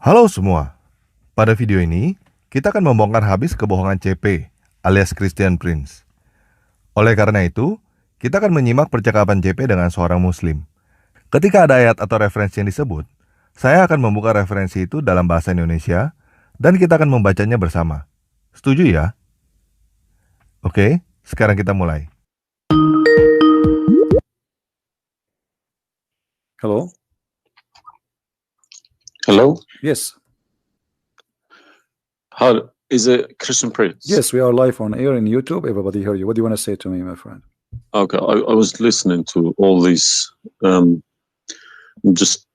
Halo semua, pada video ini kita akan membongkar habis kebohongan CP alias Christian Prince. Oleh karena itu, kita akan menyimak percakapan CP dengan seorang muslim. Ketika ada ayat atau referensi yang disebut, saya akan membuka referensi itu dalam bahasa Indonesia dan kita akan membacanya bersama. Setuju ya? Oke, sekarang kita mulai. Hello? Hello? Yes. How is it Christian Prince? Yes, we are live on air in YouTube. Everybody hear you. What do you want to say to me, my friend? Okay, I was listening to all these, just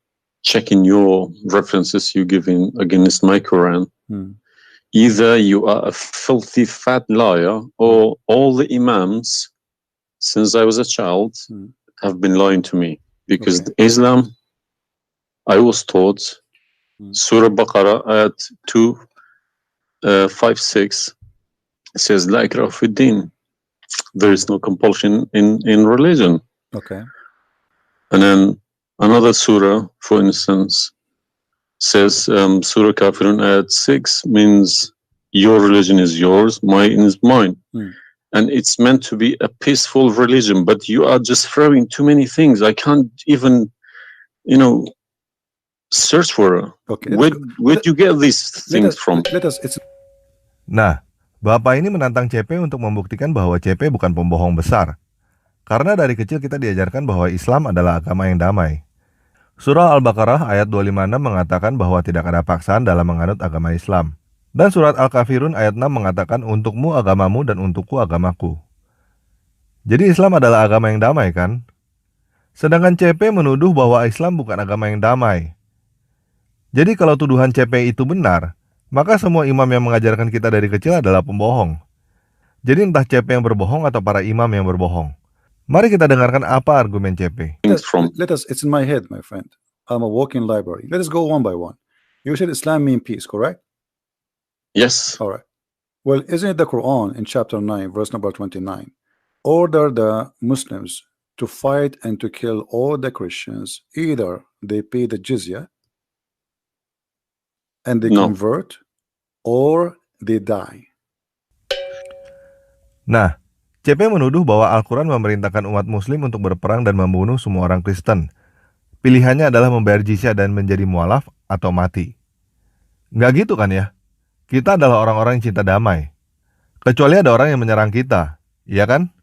checking your references you giving against my Quran. Either you are a filthy fat liar or all the imams since I was a child have been lying to me. Because Islam, I was taught Surah Baqarah at 256 says La ikraha fi din. There is no compulsion in religion. Okay. And then another surah, for instance, says Surah Kafirun at 6 means your religion is yours, mine is mine. And it's meant to be a peaceful religion, but you are just throwing too many things. I can't even, search for it. Okay. Where'd you get these things from? Nah, Bapak ini menantang CP untuk membuktikan bahwa CP bukan pembohong besar. Karena dari kecil kita diajarkan bahwa Islam adalah agama yang damai. Surah Al-Baqarah ayat 256 mengatakan bahwa tidak ada paksaan dalam menganut agama Islam. Dan surat Al-Kafirun ayat 6 mengatakan untukmu agamamu dan untukku agamaku. Jadi Islam adalah agama yang damai kan? Sedangkan CP menuduh bahwa Islam bukan agama yang damai. Jadi kalau tuduhan CP itu benar, maka semua imam yang mengajarkan kita dari kecil adalah pembohong. Jadi entah CP yang berbohong atau para imam yang berbohong. Mari kita dengarkan apa argumen CP. It's in my head, my friend. I'm a walking library. Let us go one by one. You said Islam means peace, correct? Yes. All right. Well, isn't it the Quran in chapter 9, verse number 29, order the Muslims to fight and to kill all the Christians, either they pay the jizya and they convert, or they die. Nah, CP menuduh bahwa Al-Quran memerintahkan umat muslim untuk berperang dan membunuh semua orang Kristen. Pilihannya adalah membayar jizya dan menjadi mualaf atau mati. Nggak gitu kan ya? Kita adalah orang-orang yang cinta damai. Kecuali ada orang yang menyerang kita, iya kan?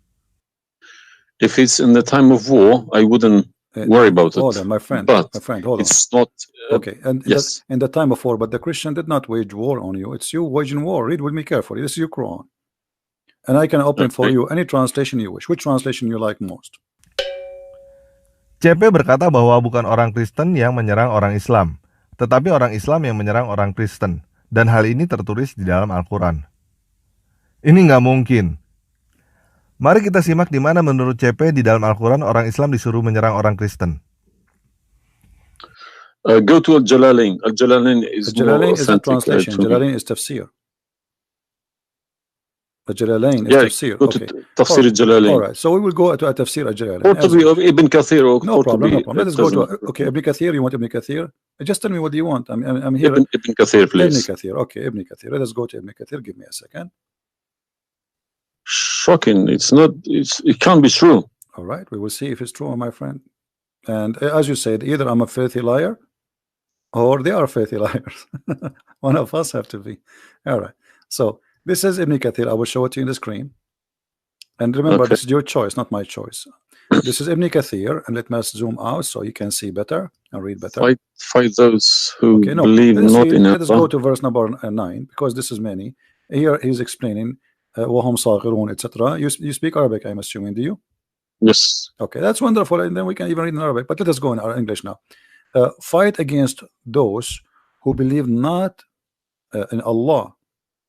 If it's in the time of war, I wouldn't worry about it. Hold on, my friend. But hold on. it's not. Okay, and yes, in the time of war, but the Christian did not wage war on you. It's you waging war. Read with me carefully. This is your Quran, and I can open for you any translation you wish. Which translation you like most? CP berkata bahwa bukan orang Kristen yang menyerang orang Islam, tetapi orang Islam yang menyerang orang Kristen. Dan hal ini tertulis di dalam Al-Quran. Ini nggak mungkin. Mari kita simak di mana menurut CP di dalam Al-Quran orang Islam disuruh menyerang orang Kristen. Go to Al-Jalalain. Al-Jalalain is more a translation. Jalalain is tafsir. Al-Jalalain is tafsir. Go to tafsir Al-Jalalain. All right, so we will go to tafsir Al-Jalalain. Or to be of Ibn Kathir. No problem. Let us go to Ibn Kathir. You want Ibn Kathir? Just tell me what do you want. I'm here. Ibn Kathir, please. Ibn Kathir. Okay, Ibn Kathir. Let us go to Ibn Kathir. Give me a second. Shocking. It can't be true. All right, we will see if it's true, my friend. And as you said, either I'm a filthy liar or they are filthy liars. One of us have to be. All right. So this is Ibn Kathir. I will show it to you on the screen. And remember, this is your choice, not my choice. This is Ibn Kathir, and let me zoom out so you can see better and read better. Fight those who believe not in Allah. Let us go to verse number 9, because this is many. Here he's explaining وَهُمْ صَاغِرُونَ, etc. You speak Arabic, I'm assuming, do you? Yes. Okay, that's wonderful, and then we can even read in Arabic. But let us go in our English now. Fight against those who believe not in Allah,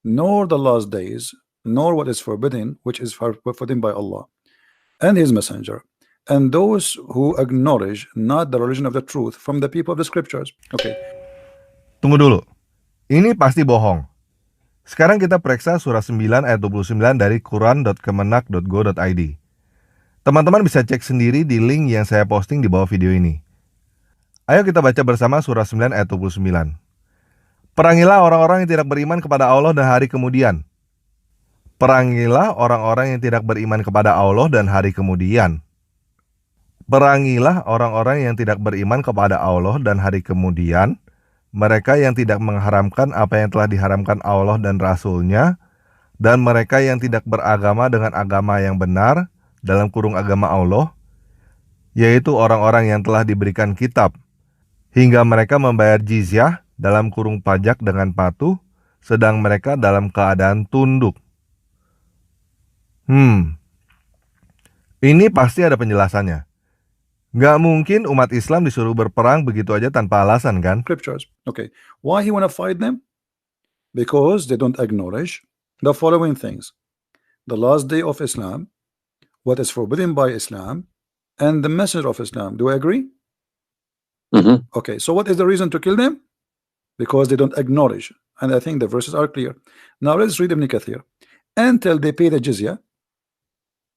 nor the last days, nor what is forbidden, which is forbidden by Allah and His Messenger, and those who acknowledge not the religion of the truth from the people of the scriptures. Okay. Tunggu dulu. Ini pasti bohong. Sekarang kita periksa surah 9 ayat 29 dari quran.kemenak.go.id. Teman-teman bisa cek sendiri di link yang saya posting di bawah video ini. Ayo kita baca bersama surah 9 ayat 29. Perangilah orang-orang yang tidak beriman kepada Allah dan hari kemudian. Perangilah orang-orang yang tidak beriman kepada Allah dan hari kemudian. Perangilah orang-orang yang tidak beriman kepada Allah dan hari kemudian, mereka yang tidak mengharamkan apa yang telah diharamkan Allah dan Rasul-Nya, dan mereka yang tidak beragama dengan agama yang benar, dalam kurung agama Allah, yaitu orang-orang yang telah diberikan kitab, hingga mereka membayar jizyah, dalam kurung pajak dengan patuh, sedang mereka dalam keadaan tunduk. Ini pasti ada penjelasannya. Gak mungkin umat Islam disuruh berperang begitu aja tanpa alasan, kan? Scriptures. Okay. Why he wanna fight them? Because they don't acknowledge the following things: the last day of Islam, what is forbidden by Islam, and the messenger of Islam. Do I agree? Okay, so what is the reason to kill them? Because they don't acknowledge, and I think the verses are clear. Now let's read Ibn Kathir. Until they pay the jizya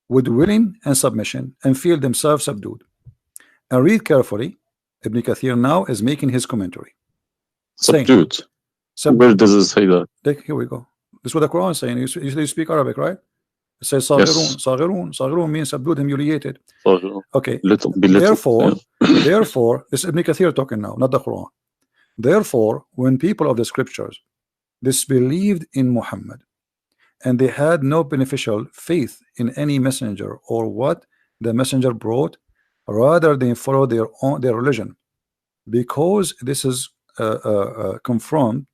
with willing and submission and feel themselves subdued. And read carefully. Ibn Kathir now is making his commentary. Subdued. Where does it say that? Here we go. This is what the Quran is saying. You speak Arabic, right? It says Saghirun. Saghirun means subdued, humiliated. Okay. Therefore, this is Ibn Kathir talking now, not the Quran. Therefore, when people of the scriptures disbelieved in Muhammad, and they had no beneficial faith in any messenger or what the messenger brought, rather they followed their religion, because this is confront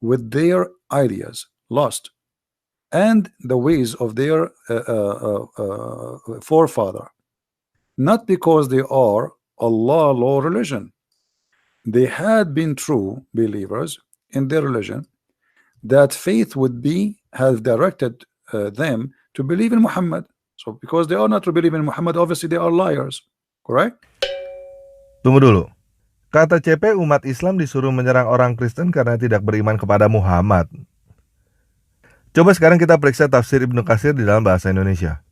with their ideas, lost, and the ways of their forefather, not because they are Allah law religion. They had been true believers in their religion, that faith would be have directed them to believe in Muhammad. So because they are not to believe in Muhammad, obviously they are liars. Correct? Tunggu dulu. Kata CP, umat Islam disuruh menyerang orang Kristen karena tidak beriman kepada Muhammad. Coba sekarang kita periksa tafsir Ibnu Katsir di dalam bahasa Indonesia.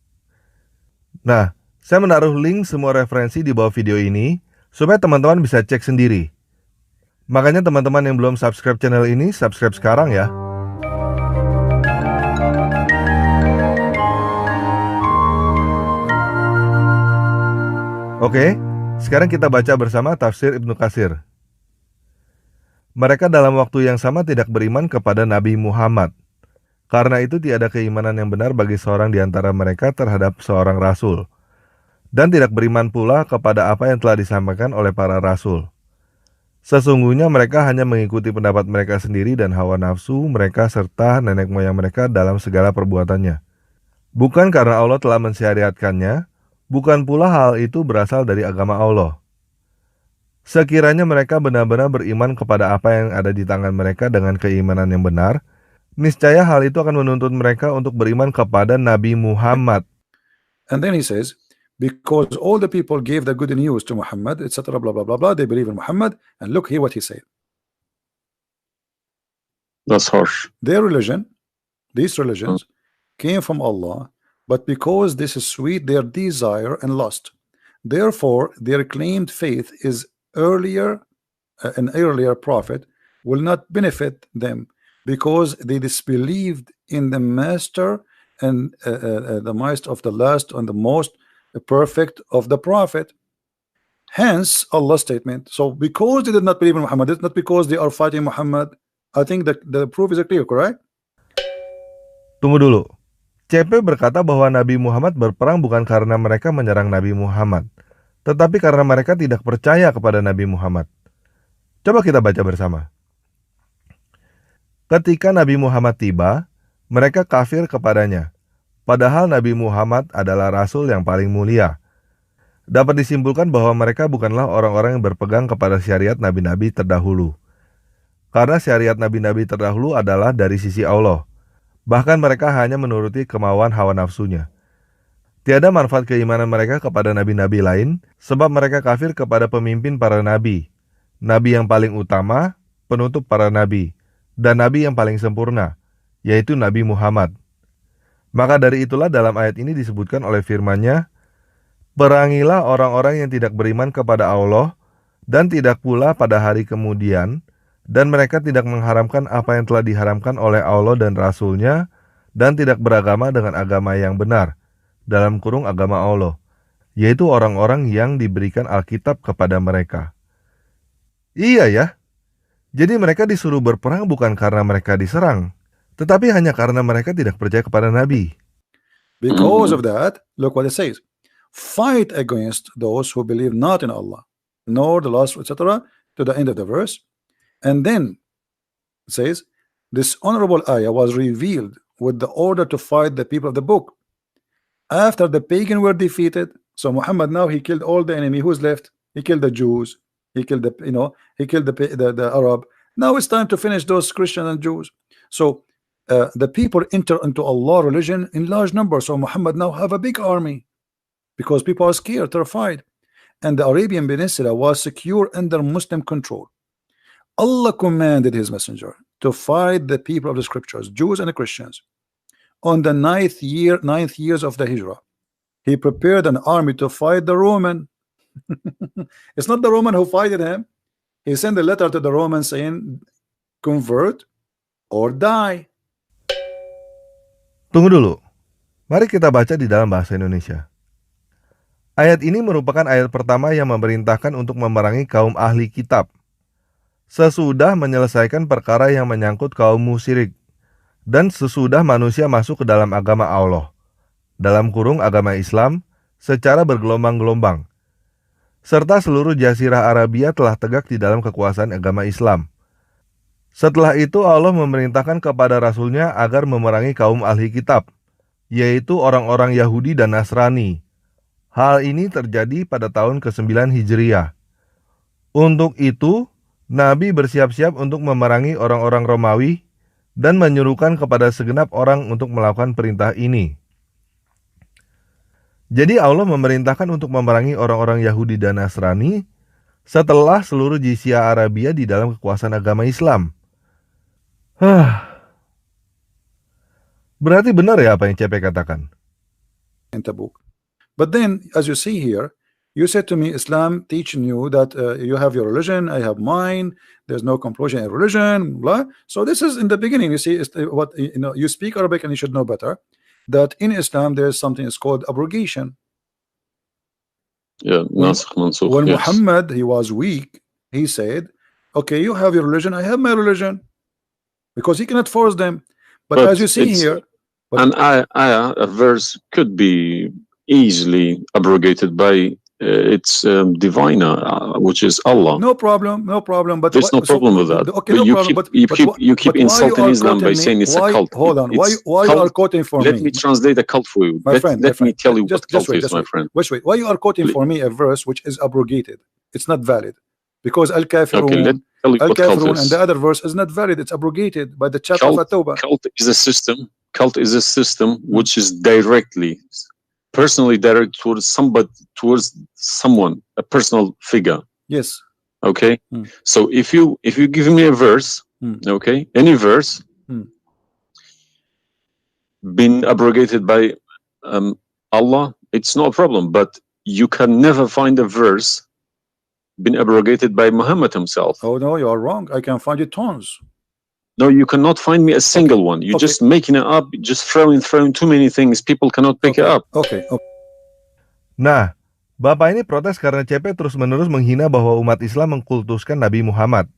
Nah, saya menaruh link semua referensi di bawah video ini supaya teman-teman bisa cek sendiri. Makanya teman-teman yang belum subscribe channel ini, subscribe sekarang ya. Oke, sekarang kita baca bersama tafsir Ibnu Katsir. Mereka dalam waktu yang sama tidak beriman kepada Nabi Muhammad. Karena itu tiada keimanan yang benar bagi seorang di antara mereka terhadap seorang rasul. Dan tidak beriman pula kepada apa yang telah disampaikan oleh para rasul. Sesungguhnya mereka hanya mengikuti pendapat mereka sendiri dan hawa nafsu mereka serta nenek moyang mereka dalam segala perbuatannya. Bukan karena Allah telah mensyariatkannya, bukan pula hal itu berasal dari agama Allah. Sekiranya mereka benar-benar beriman kepada apa yang ada di tangan mereka dengan keimanan yang benar, niscaya hal itu akan menuntut mereka untuk beriman kepada Nabi Muhammad. And then he says, because all the people gave the good news to Muhammad, etc., blah blah blah blah, they believe in Muhammad, and look here what he said. That's harsh. Their religion, these religions, came from Allah, but because this is sweet, their desire and lust. Therefore, their claimed faith is earlier, an earlier prophet will not benefit them, because they disbelieved in the master and the might of the last and the most perfect of the prophet. Hence Allah's statement. So because they did not believe in Muhammad, it's not because they are fighting Muhammad. I think that the proof is clear, correct? Tunggu dulu. CP berkata bahwa Nabi Muhammad berperang bukan karena mereka menyerang Nabi Muhammad, tetapi karena mereka tidak percaya kepada Nabi Muhammad. Coba kita baca bersama. Ketika Nabi Muhammad tiba, mereka kafir kepadanya. Padahal Nabi Muhammad adalah Rasul yang paling mulia. Dapat disimpulkan bahwa mereka bukanlah orang-orang yang berpegang kepada syariat nabi-nabi terdahulu. Karena syariat nabi-nabi terdahulu adalah dari sisi Allah. Bahkan mereka hanya menuruti kemauan hawa nafsunya. Tiada manfaat keimanan mereka kepada nabi-nabi lain, sebab mereka kafir kepada pemimpin para nabi. Nabi yang paling utama, penutup para nabi, dan nabi yang paling sempurna, yaitu Nabi Muhammad. Maka dari itulah dalam ayat ini disebutkan oleh firman-Nya, perangilah orang-orang yang tidak beriman kepada Allah dan tidak pula pada hari kemudian, dan mereka tidak mengharamkan apa yang telah diharamkan oleh Allah dan Rasul-Nya, dan tidak beragama dengan agama yang benar, dalam kurung agama Allah, yaitu orang-orang yang diberikan Alkitab kepada mereka. Iya ya, jadi mereka disuruh berperang bukan karena mereka diserang, tetapi hanya karena mereka tidak percaya kepada Nabi. Because of that, look what it says. Fight against those who believe not in Allah, nor the last, etc., to the end of the verse. And then it says, this honorable ayah was revealed with the order to fight the people of the book. After the pagan were defeated, so Muhammad now he killed all the enemy. Who's left? He killed the Jews. He killed the he killed the Arab. Now it's time to finish those Christians and Jews. So the people enter into Allah religion in large numbers. So Muhammad now have a big army because people are scared, terrified, and the Arabian Peninsula was secure under Muslim control. Allah commanded his messenger to fight the people of the scriptures, Jews and Christians. On the ninth years of the Hijrah, he prepared an army to fight the Roman. It's not the Roman who fighted him. He sent a letter to the Romans saying, convert or die. Tunggu dulu. Mari kita baca di dalam bahasa Indonesia. Ayat ini merupakan ayat pertama yang memerintahkan untuk memerangi kaum ahli kitab, sesudah menyelesaikan perkara yang menyangkut kaum musyrik, dan sesudah manusia masuk ke dalam agama Allah, dalam kurung agama Islam, secara bergelombang-gelombang, serta seluruh jazirah Arabia telah tegak di dalam kekuasaan agama Islam. Setelah itu Allah memerintahkan kepada Rasul-Nya agar memerangi kaum ahli kitab, yaitu orang-orang Yahudi dan Nasrani. Hal ini terjadi pada tahun ke-9 Hijriah. Untuk itu, Nabi bersiap-siap untuk memerangi orang-orang Romawi dan menyuruhkan kepada segenap orang untuk melakukan perintah ini. Jadi Allah memerintahkan untuk memerangi orang-orang Yahudi dan Nasrani setelah seluruh jizya Arabia di dalam kekuasaan agama Islam. Berarti benar ya apa yang CP katakan? In the book. But then, as you see here, you said to me, Islam teaching you that you have your religion, I have mine. There's no compulsion in religion, blah. So this is in the beginning. You see, what you speak Arabic and you should know better. That in Islam there is something is called abrogation. Yeah, nasikh mansukh. When Yes. Muhammad he was weak, he said, "Okay, you have your religion, I have my religion," because he cannot force them. But as you see here, a verse could be easily abrogated by its diviner, which is Allah. no problem. But There's no problem with that. Okay, But no problem. you keep why insulting you are Islam by quoting saying me? it's a cult. Hold on. It's Why you cult. are quoting for Let me? me translate a cult for you. My friend, Let me tell you what cult wait, is, my friend. Wait. Why you are quoting for me a verse which is abrogated? It's not valid because al-kafirun, Okay, let's tell you what cult al-kafirun, is. and the other verse is not valid. It's abrogated by the chapter of At-Tawbah. Cult is a system. Cult is a system which is personally direct towards someone, a personal figure. Yes. Okay. So if you give me a verse, okay, any verse, been abrogated by Allah, it's no problem. But you can never find a verse been abrogated by Muhammad himself. Oh no, you are wrong. I can find you tons. No, you cannot find me a single one. You're just making it up, just throwing too many things. People cannot pick it up. Okay. Nah, Bapak ini protes karena CP terus-menerus menghina bahwa umat Islam mengkultuskan Nabi Muhammad.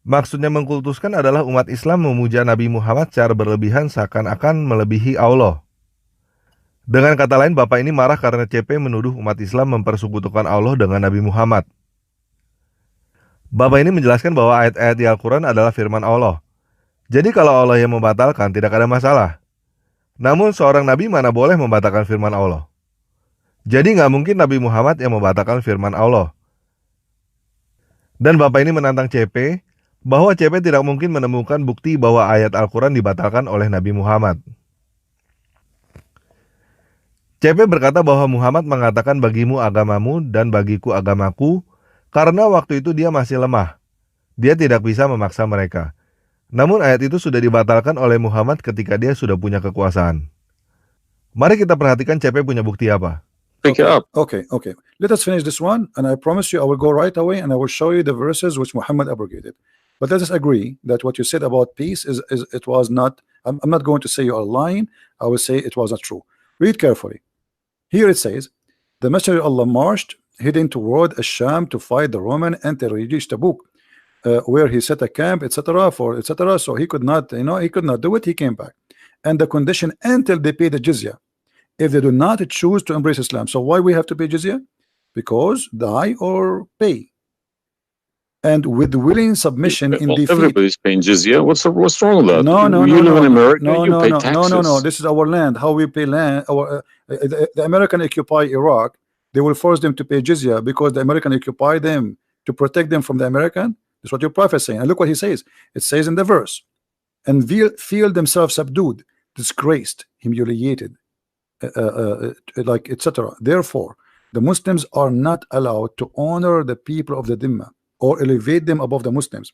Maksudnya mengkultuskan adalah umat Islam memuja Nabi Muhammad secara berlebihan seakan-akan melebihi Allah. Dengan kata lain, Bapak ini marah karena CP menuduh umat Islam mempersekutukan Allah dengan Nabi Muhammad. Bapak ini menjelaskan bahwa ayat-ayat di Al-Quran adalah firman Allah. Jadi kalau Allah yang membatalkan, tidak ada masalah. Namun seorang Nabi mana boleh membatalkan firman Allah? Jadi nggak mungkin Nabi Muhammad yang membatalkan firman Allah. Dan Bapak ini menantang CP, bahwa CP tidak mungkin menemukan bukti bahwa ayat Al-Quran dibatalkan oleh Nabi Muhammad. CP berkata bahwa Muhammad mengatakan bagimu agamamu dan bagiku agamaku, karena waktu itu dia masih lemah. Dia tidak bisa memaksa mereka. Namun ayat itu sudah dibatalkan oleh Muhammad ketika dia sudah punya kekuasaan. Mari kita perhatikan CP punya bukti apa. Pick it up. Okay. Let us finish this one, and I promise you I will go right away and I will show you the verses which Muhammad abrogated. But let us agree that what you said about peace is it was not. I'm not going to say you are lying. I will say it was not true. Read carefully. Here it says, the Messenger of Allah marched heading toward Asham to fight the Roman until he reached Tabuk, where he set a camp, etc. for etc. So he could not, he could not do it. He came back, and the condition until they pay the jizya. If they do not choose to embrace Islam, so why we have to pay jizya? Because die or pay. And with willing submission in defeat. Everybody's paying jizya. What's wrong with that? No, you live in America. No, you no, pay no, taxes. no. This is our land. How we pay land? The American occupy Iraq. They will force them to pay jizya because the American occupy them to protect them from the American. That's what your prophet is saying. And look what he says. It says in the verse, and feel themselves subdued, disgraced, humiliated, like etc. Therefore, the Muslims are not allowed to honor the people of the Dhimma or elevate them above the Muslims,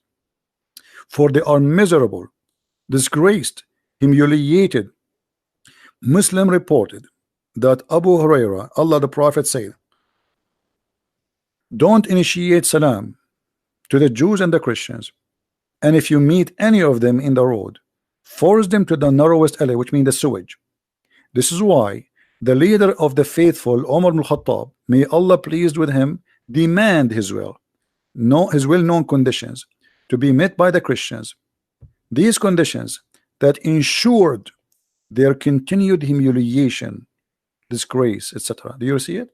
for they are miserable, disgraced, humiliated. Muslim reported that Abu Huraira, Allah the Prophet said, don't initiate salam to the Jews and the Christians, and if you meet any of them in the road, force them to the narrowest alley, which means the sewage. This is why the leader of the faithful, Umar ibn Khattab, may Allah pleased with him, demand his well-known conditions to be met by the Christians. These conditions that ensured their continued humiliation, disgrace, etc. Do you see it?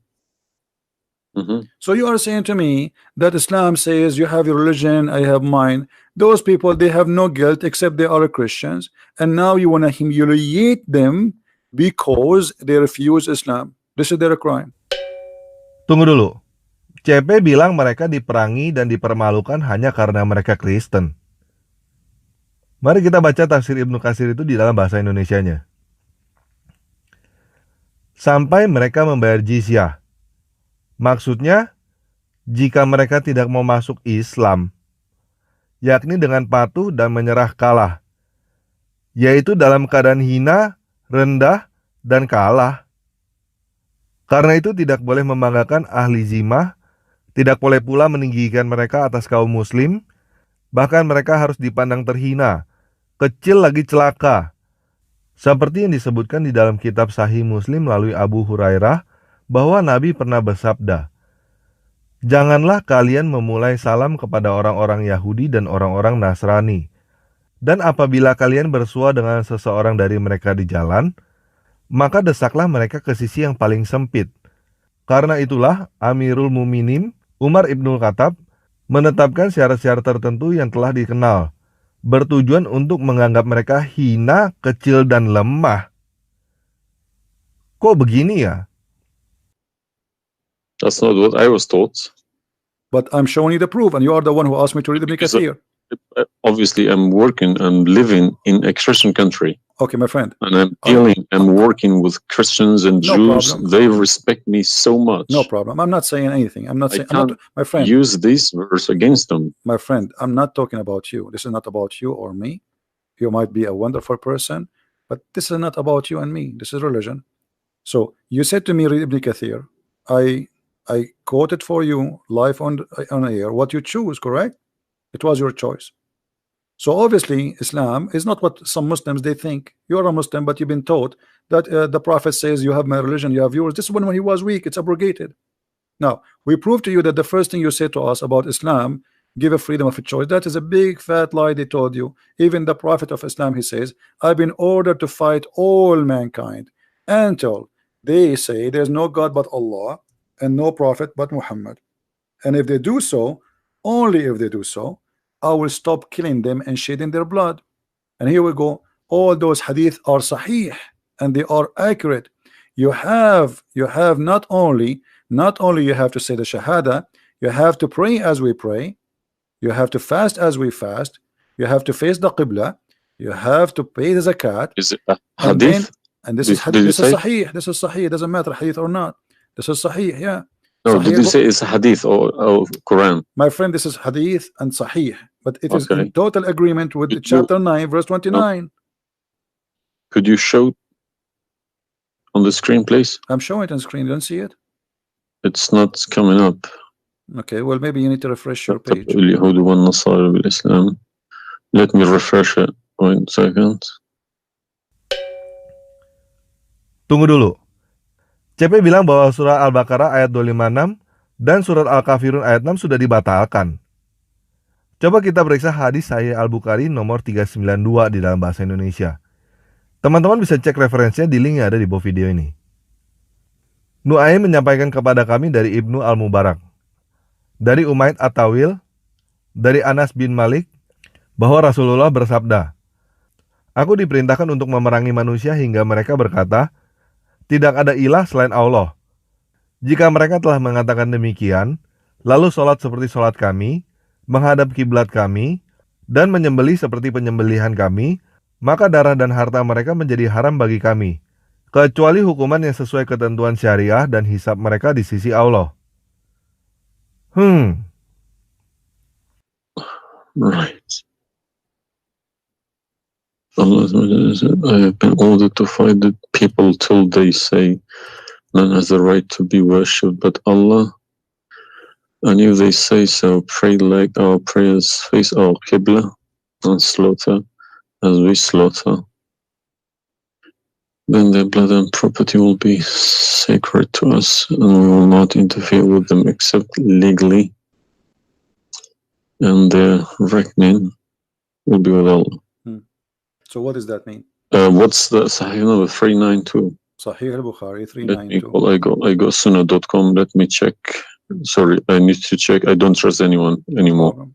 So you are saying to me that Islam says you have your religion, I have mine. Those people, they have no guilt except they are Christians, and now you want to humiliate them because they refuse Islam. This is their crime. Tunggu dulu. CP bilang mereka diperangi dan dipermalukan hanya karena mereka Kristen. Mari kita baca tafsir Ibnu Katsir itu di dalam bahasa Indonesianya. Sampai mereka membayar jizyah. Maksudnya, jika mereka tidak mau masuk Islam, yakni dengan patuh dan menyerah kalah, yaitu dalam keadaan hina, rendah, dan kalah. Karena itu tidak boleh membanggakan ahli zimah, tidak boleh pula meninggikan mereka atas kaum muslim, bahkan mereka harus dipandang terhina, kecil lagi celaka. Seperti yang disebutkan di dalam kitab Sahih Muslim melalui Abu Hurairah, bahwa Nabi pernah bersabda, janganlah kalian memulai salam kepada orang-orang Yahudi dan orang-orang Nasrani. Dan apabila kalian bersua dengan seseorang dari mereka di jalan, maka desaklah mereka ke sisi yang paling sempit. Karena itulah Amirul Muminin Umar ibnul Khattab menetapkan syarat-syarat tertentu yang telah dikenal, bertujuan untuk menganggap mereka hina, kecil, dan lemah. Kok begini ya? That's not what I was taught. But I'm showing you the proof, and you are the one who asked me to read Ibn Kathir. Obviously, I'm working and living in a Christian country. Okay, my friend. And I'm working with Christians and Jews. Problem. They respect me so much. No problem. I'm not saying anything. I'm not saying. My friend. Use this verse against them. My friend, I'm not talking about you. This is not about you or me. You might be a wonderful person, but this is not about you and me. This is religion. So you said to me, read Ibn Kathir. I quoted for you live on air what you choose, correct? It was your choice. So obviously Islam is not what some Muslims they think. You're a Muslim, but you've been taught that the Prophet says you have my religion, you have yours. This is when he was weak, it's abrogated. Now we prove to you that the first thing you say to us about Islam, give a freedom of a choice, that is a big fat lie they told you. Even the Prophet of Islam, he says, I've been ordered to fight all mankind until they say there's no God but Allah and no prophet but Muhammad. And if they do so, only if they do so, I will stop killing them and shedding their blood. And here we go. All those hadith are sahih and they are accurate. You have not only you have to say the shahada, you have to pray as we pray, you have to fast as we fast, you have to face the qibla, you have to pay the zakat. Is it a hadith? And this is sahih. This is sahih. It doesn't matter hadith or not. This is sahih, yeah. No, Sahih, did you say it's a hadith or Quran? My friend, this is hadith and sahih, but it is in total agreement with chapter 9, verse 29. No. Could you show on the screen, please? I'm showing it on screen. You don't see it? It's not coming up. Okay, well, maybe you need to refresh your page. Let me refresh it. 1 second. Tunggu dulu. CP bilang bahwa surah Al-Baqarah ayat 256 dan surat Al-Kafirun ayat 6 sudah dibatalkan. Coba kita periksa hadis Sahih Al-Bukhari nomor 392 di dalam bahasa Indonesia. Teman-teman bisa cek referensinya di link yang ada di bawah video ini. Nu'aim menyampaikan kepada kami dari Ibnu Al-Mubarak, dari Umayyad At-Tawil, dari Anas bin Malik, bahwa Rasulullah bersabda, "Aku diperintahkan untuk memerangi manusia hingga mereka berkata, tidak ada ilah selain Allah. Jika mereka telah mengatakan demikian, lalu sholat seperti sholat kami, menghadap kiblat kami, dan menyembelih seperti penyembelihan kami, maka darah dan harta mereka menjadi haram bagi kami, kecuali hukuman yang sesuai ketentuan syariah dan hisab mereka di sisi Allah." Right. Allah said, I have been ordered to fight the people till they say none has the right to be worshipped but Allah. And if they say so, pray like our prayers, face our Qibla, and slaughter as we slaughter. Then their blood and property will be sacred to us, and we will not interfere with them except legally. And their reckoning will be with Allah. So what does that mean? What's the Sahih number? 392. Sahih al-Bukhari Let me 392. call. I go sunnah.com. Let me check. Sorry, I need to check. I don't trust anyone anymore. Problem.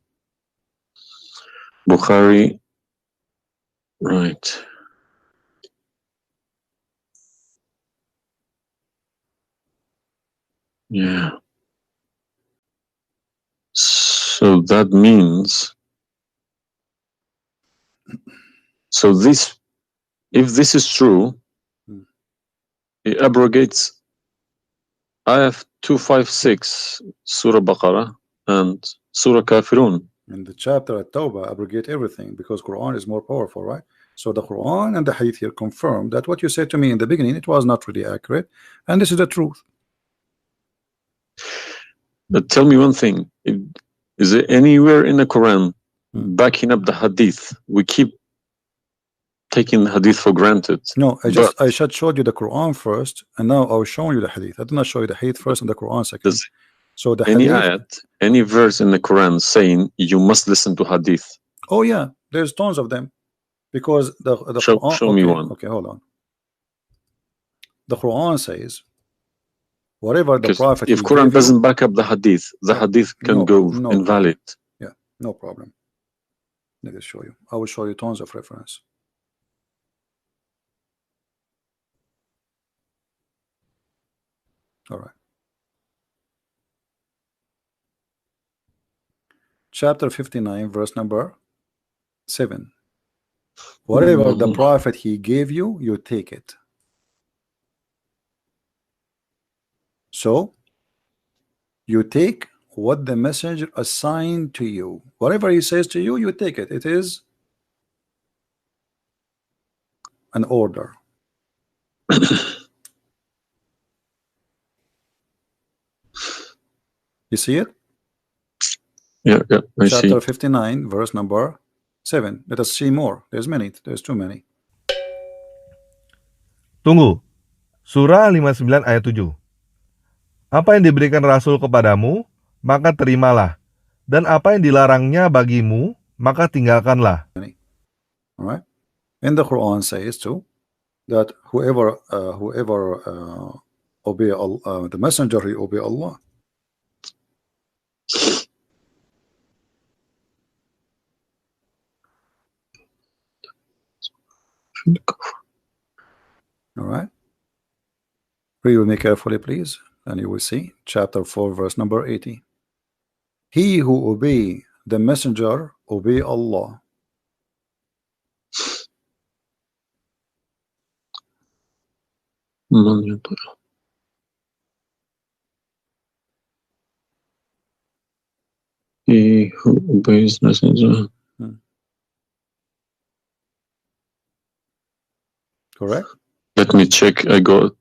Bukhari. Right. Yeah. So that means, so this, if this is true, it abrogates ayah 256 Surah Baqarah and Surah Kafirun. And the chapter at Tawbah abrogate everything because Quran is more powerful, right? So the Quran and the Hadith here confirm that what you said to me in the beginning, it was not really accurate, and this is the truth. But tell me one thing: is there anywhere in the Quran backing up the Hadith? We keep taking the Hadith for granted. No, I just showed you the Quran first, and now I was showing you the Hadith. I did not show you the Hadith first and the Quran second. So the any Hadith, ayat, any verse in the Quran saying you must listen to Hadith? oh yeah, there's tons of them, because the Quran. Show me one. Okay, hold on. The Quran says, whatever the Prophet. If Quran doesn't back up the Hadith can go invalid. Problem. Yeah, no problem. Let me show you. I will show you tons of reference. All right. Chapter 59, verse number 7. Whatever the Prophet he gave you, you take it. So you take what the messenger assigned to you. Whatever he says to you, you take it. It is an order. You see it? Yeah, I see. Chapter 59, verse number 7. Let us see more. There's many. There's too many. Tunggu. Surah 59 ayat 7. Apa yang diberikan Rasul kepadamu, maka terimalah. Dan apa yang dilarangnya bagimu, maka tinggalkanlah. Alright. And the Quran says too, that whoever obey Allah, the messenger, he obey Allah. Alright. Read with me carefully, please, and you will see chapter 4, verse number 80. He who obey the messenger obey Allah. He who obeys messenger. Correct. Let me check. I got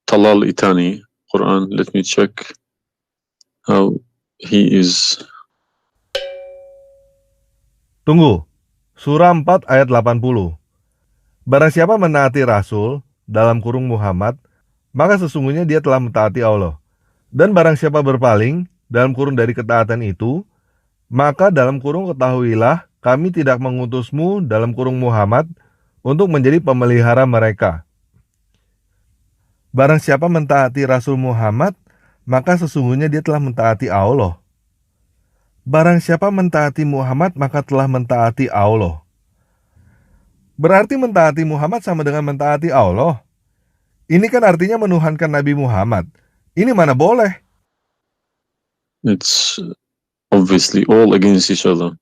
Talal Itani Quran. Let me check how he is. Tunggu. Surah 4 ayat 80. Barang siapa menaati Rasul, dalam kurung Muhammad, maka sesungguhnya dia telah mentaati Allah. Dan barang siapa berpaling, dalam kurung dari ketaatan itu, maka dalam kurung ketahuilah, kami tidak mengutusmu dalam kurung Muhammad untuk menjadi pemelihara mereka. Barang siapa mentaati Rasul Muhammad, maka sesungguhnya dia telah mentaati Allah. Barang siapa mentaati Muhammad, maka telah mentaati Allah. Berarti mentaati Muhammad sama dengan mentaati Allah. Ini kan artinya menuhankan Nabi Muhammad. Ini mana boleh? It's obviously all against each other.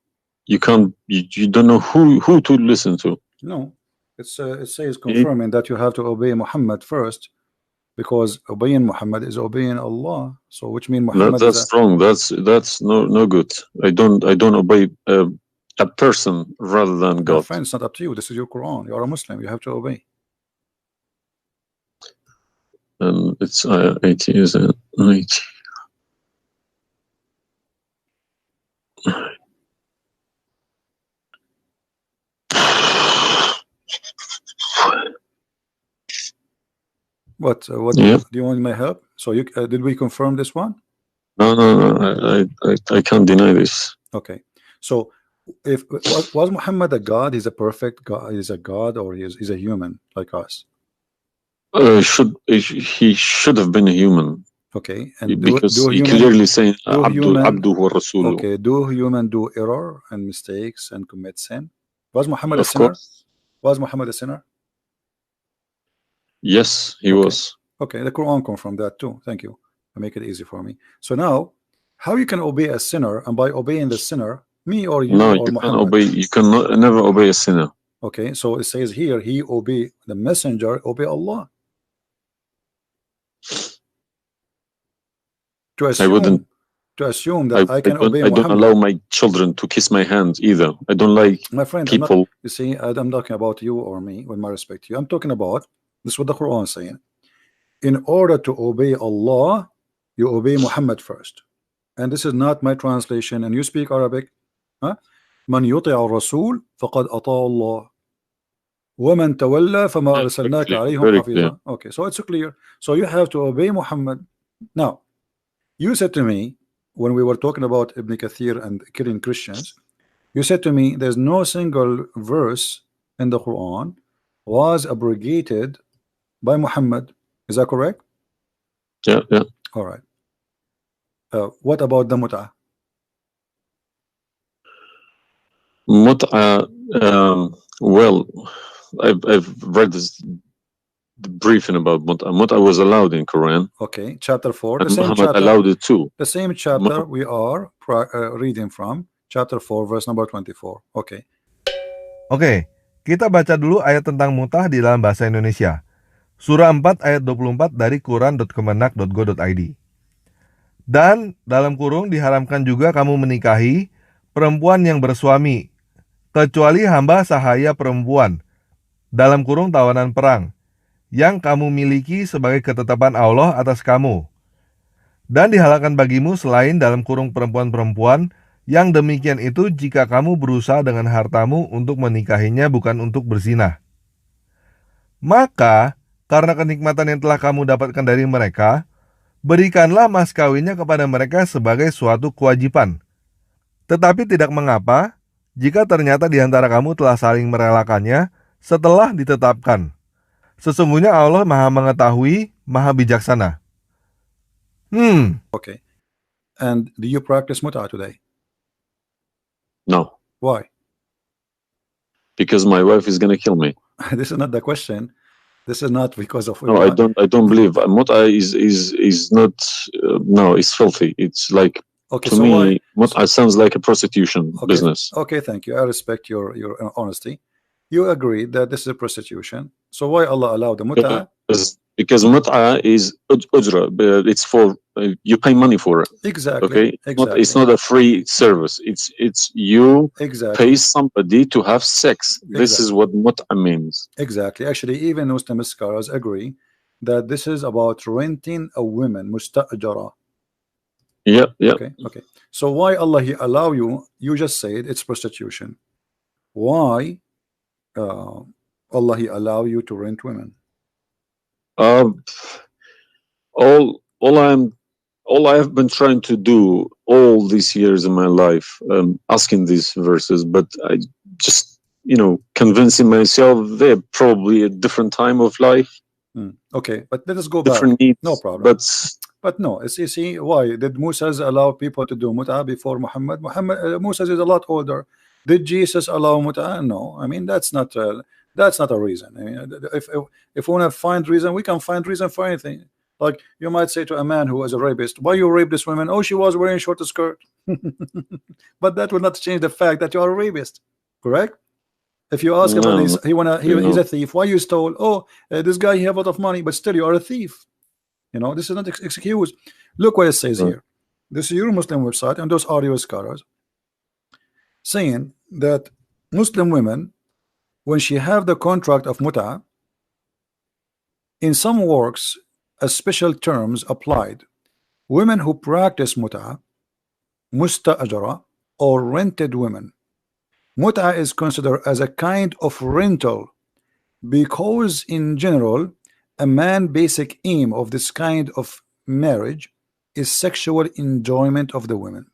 You can't. You don't know who to listen to. No, it says confirming that you have to obey Muhammad first, because obeying Muhammad is obeying Allah. So which means Muhammad That's wrong. That's no good. I don't obey a person rather than God. friend, it's not up to you. This is your Quran. You are a Muslim. You have to obey. And it's 80, isn't it? 90. What Yeah. do you want my help? So you did we confirm this one? No. I can't deny this. Okay. So if was Muhammad a God? He's a perfect God. He's a God, or he's a human like us? He should have been a human. Okay. And Because do he human, clearly saying human- Abdu wa Rasuluh. okay, do human do error and mistakes and commit sin? Was Muhammad a Of sinner? course. Was Muhammad a sinner? Yes, he Okay. was. Okay, the Quran confirmed that too. Thank you. Make it easy for me. So now, how you can obey a sinner, and by obeying the sinner, me or you No, or you can't Muhammad? obey. You cannot never obey a sinner. Okay, so it says here, he obey the messenger, obey Allah. To assume, that I can obey I don't Muhammad. allow my children to kiss my hand either. I don't like My friend, people. you see, I'm talking about you or me, with my respect to you. I'm talking about this is what the Quran is saying. In order to obey Allah, you obey Muhammad first. And this is not my translation. And you speak Arabic. Huh? من يطع الرسول فقد أطاع الله ومن تولى فما أرسلناك عليهم Very حفيظا. Okay, so it's clear. So you have to obey Muhammad. Now, you said to me when we were talking about Ibn Kathir and killing Christians, you said to me there's no single verse in the Quran was abrogated by Muhammad. Is that correct? Yeah. All right. What about the mut'ah? Mut'a. Well, I've read this briefing about Mut'a. Mut'a was allowed in Quran. Okay, chapter 4. The And same Muhammad chapter. allowed it too. The same chapter we are reading from, chapter 4, verse number 24. Okay. Oke, kita baca dulu ayat tentang mutah di dalam bahasa Indonesia. Surah 4 ayat 24 dari quran.kemenak.go.id. Dan dalam kurung diharamkan juga kamu menikahi perempuan yang bersuami, kecuali hamba sahaya perempuan, dalam kurung tawanan perang, yang kamu miliki sebagai ketetapan Allah atas kamu. Dan dihalalkan bagimu selain dalam kurung perempuan-perempuan, yang demikian itu jika kamu berusaha dengan hartamu untuk menikahinya bukan untuk berzina. Maka, karena kenikmatan yang telah kamu dapatkan dari mereka, berikanlah mas kawinnya kepada mereka sebagai suatu kewajiban. Tetapi tidak mengapa, jika ternyata di antara kamu telah saling merelakannya setelah ditetapkan. Sesungguhnya Allah Maha Mengetahui, Maha Bijaksana. Okay. And do you practice mut'ah today? No, Why? because my wife is gonna kill me. This is not the question. This is not because of. No, I don't believe Mut'a is not. No, it's filthy. It's like, Okay, to so me, why? Mut'a sounds like a prostitution Okay, business. Okay, thank you. I respect your honesty. You agree that this is prostitution. So why Allah allowed the mut'ah? Because Mut'a is ujra. It's for you pay money for it. Exactly. Okay, Exactly. it's not a free service. It's you Exactly. pay somebody to have sex. This is what Mut'a means. Exactly. Actually, even Muslim scholars agree that this is about renting a woman, musta'jara. Yeah. Okay. So why Allah He allow you? You just said it's prostitution. why Allah He allow you to rent women? All I have been trying to do all these years in my life, asking these verses, but I just, convincing myself they're probably a different time of life, Okay, but let us go different back. needs. No problem. But no, you see, why did Moses allow people to do mut'ah before Muhammad? Moses is a lot older. Did Jesus allow mut'ah? No. I mean, that's not a reason. I mean, if we want to find reason, we can find reason for anything. Like you might say to a man who was a rapist, why you rape this woman? Oh, she was wearing a short skirt. But that will not change the fact that you are a rapist, correct? If you ask about this, he's a thief. Why you stole? Oh, this guy he have a lot of money, but still you are a thief. This is not excuse. Look what it says here. This is your Muslim website, and those are your scholars saying that Muslim women, when she have the contract of mut'ah, in some works, a special terms applied. Women who practice mut'ah, musta'ajara, or rented women. Mut'ah is considered as a kind of rental because in general a man's basic aim of this kind of marriage is sexual enjoyment of the women,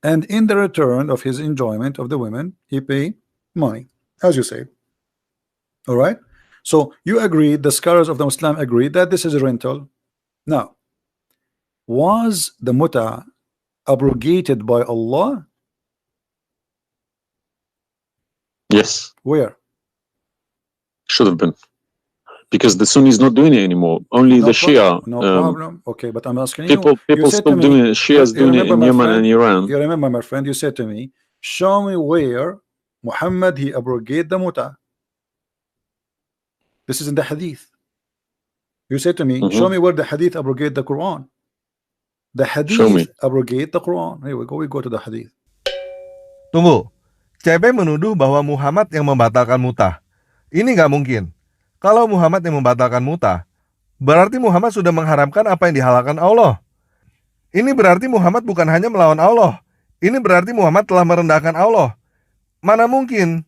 and in the return of his enjoyment of the women he pay money, as you say. All right, so you agree, the scholars of the Muslim agree that this is a rental. Now, was the mut'ah abrogated by Allah? Yes. Where? Should have been, because the Sunni is not doing it anymore. Only the Shia. No problem. Okay, but I'm asking people still doing it. Shia is doing it in Yemen and Iran. You remember, my friend, you said to me, show me where Muhammad he abrogated the mut'ah. This is in the hadith. You said to me, show me where the hadith abrogate the Quran. The hadith abrogate the Quran. Here we go to the hadith. Tunggu, CP menuduh bahwa Muhammad yang membatalkan mut'ah. Ini nggak mungkin. Kalau Muhammad yang membatalkan mut'ah, berarti Muhammad sudah mengharamkan apa yang dihalalkan Allah. Ini berarti Muhammad bukan hanya melawan Allah. Ini berarti Muhammad telah merendahkan Allah. Mana mungkin?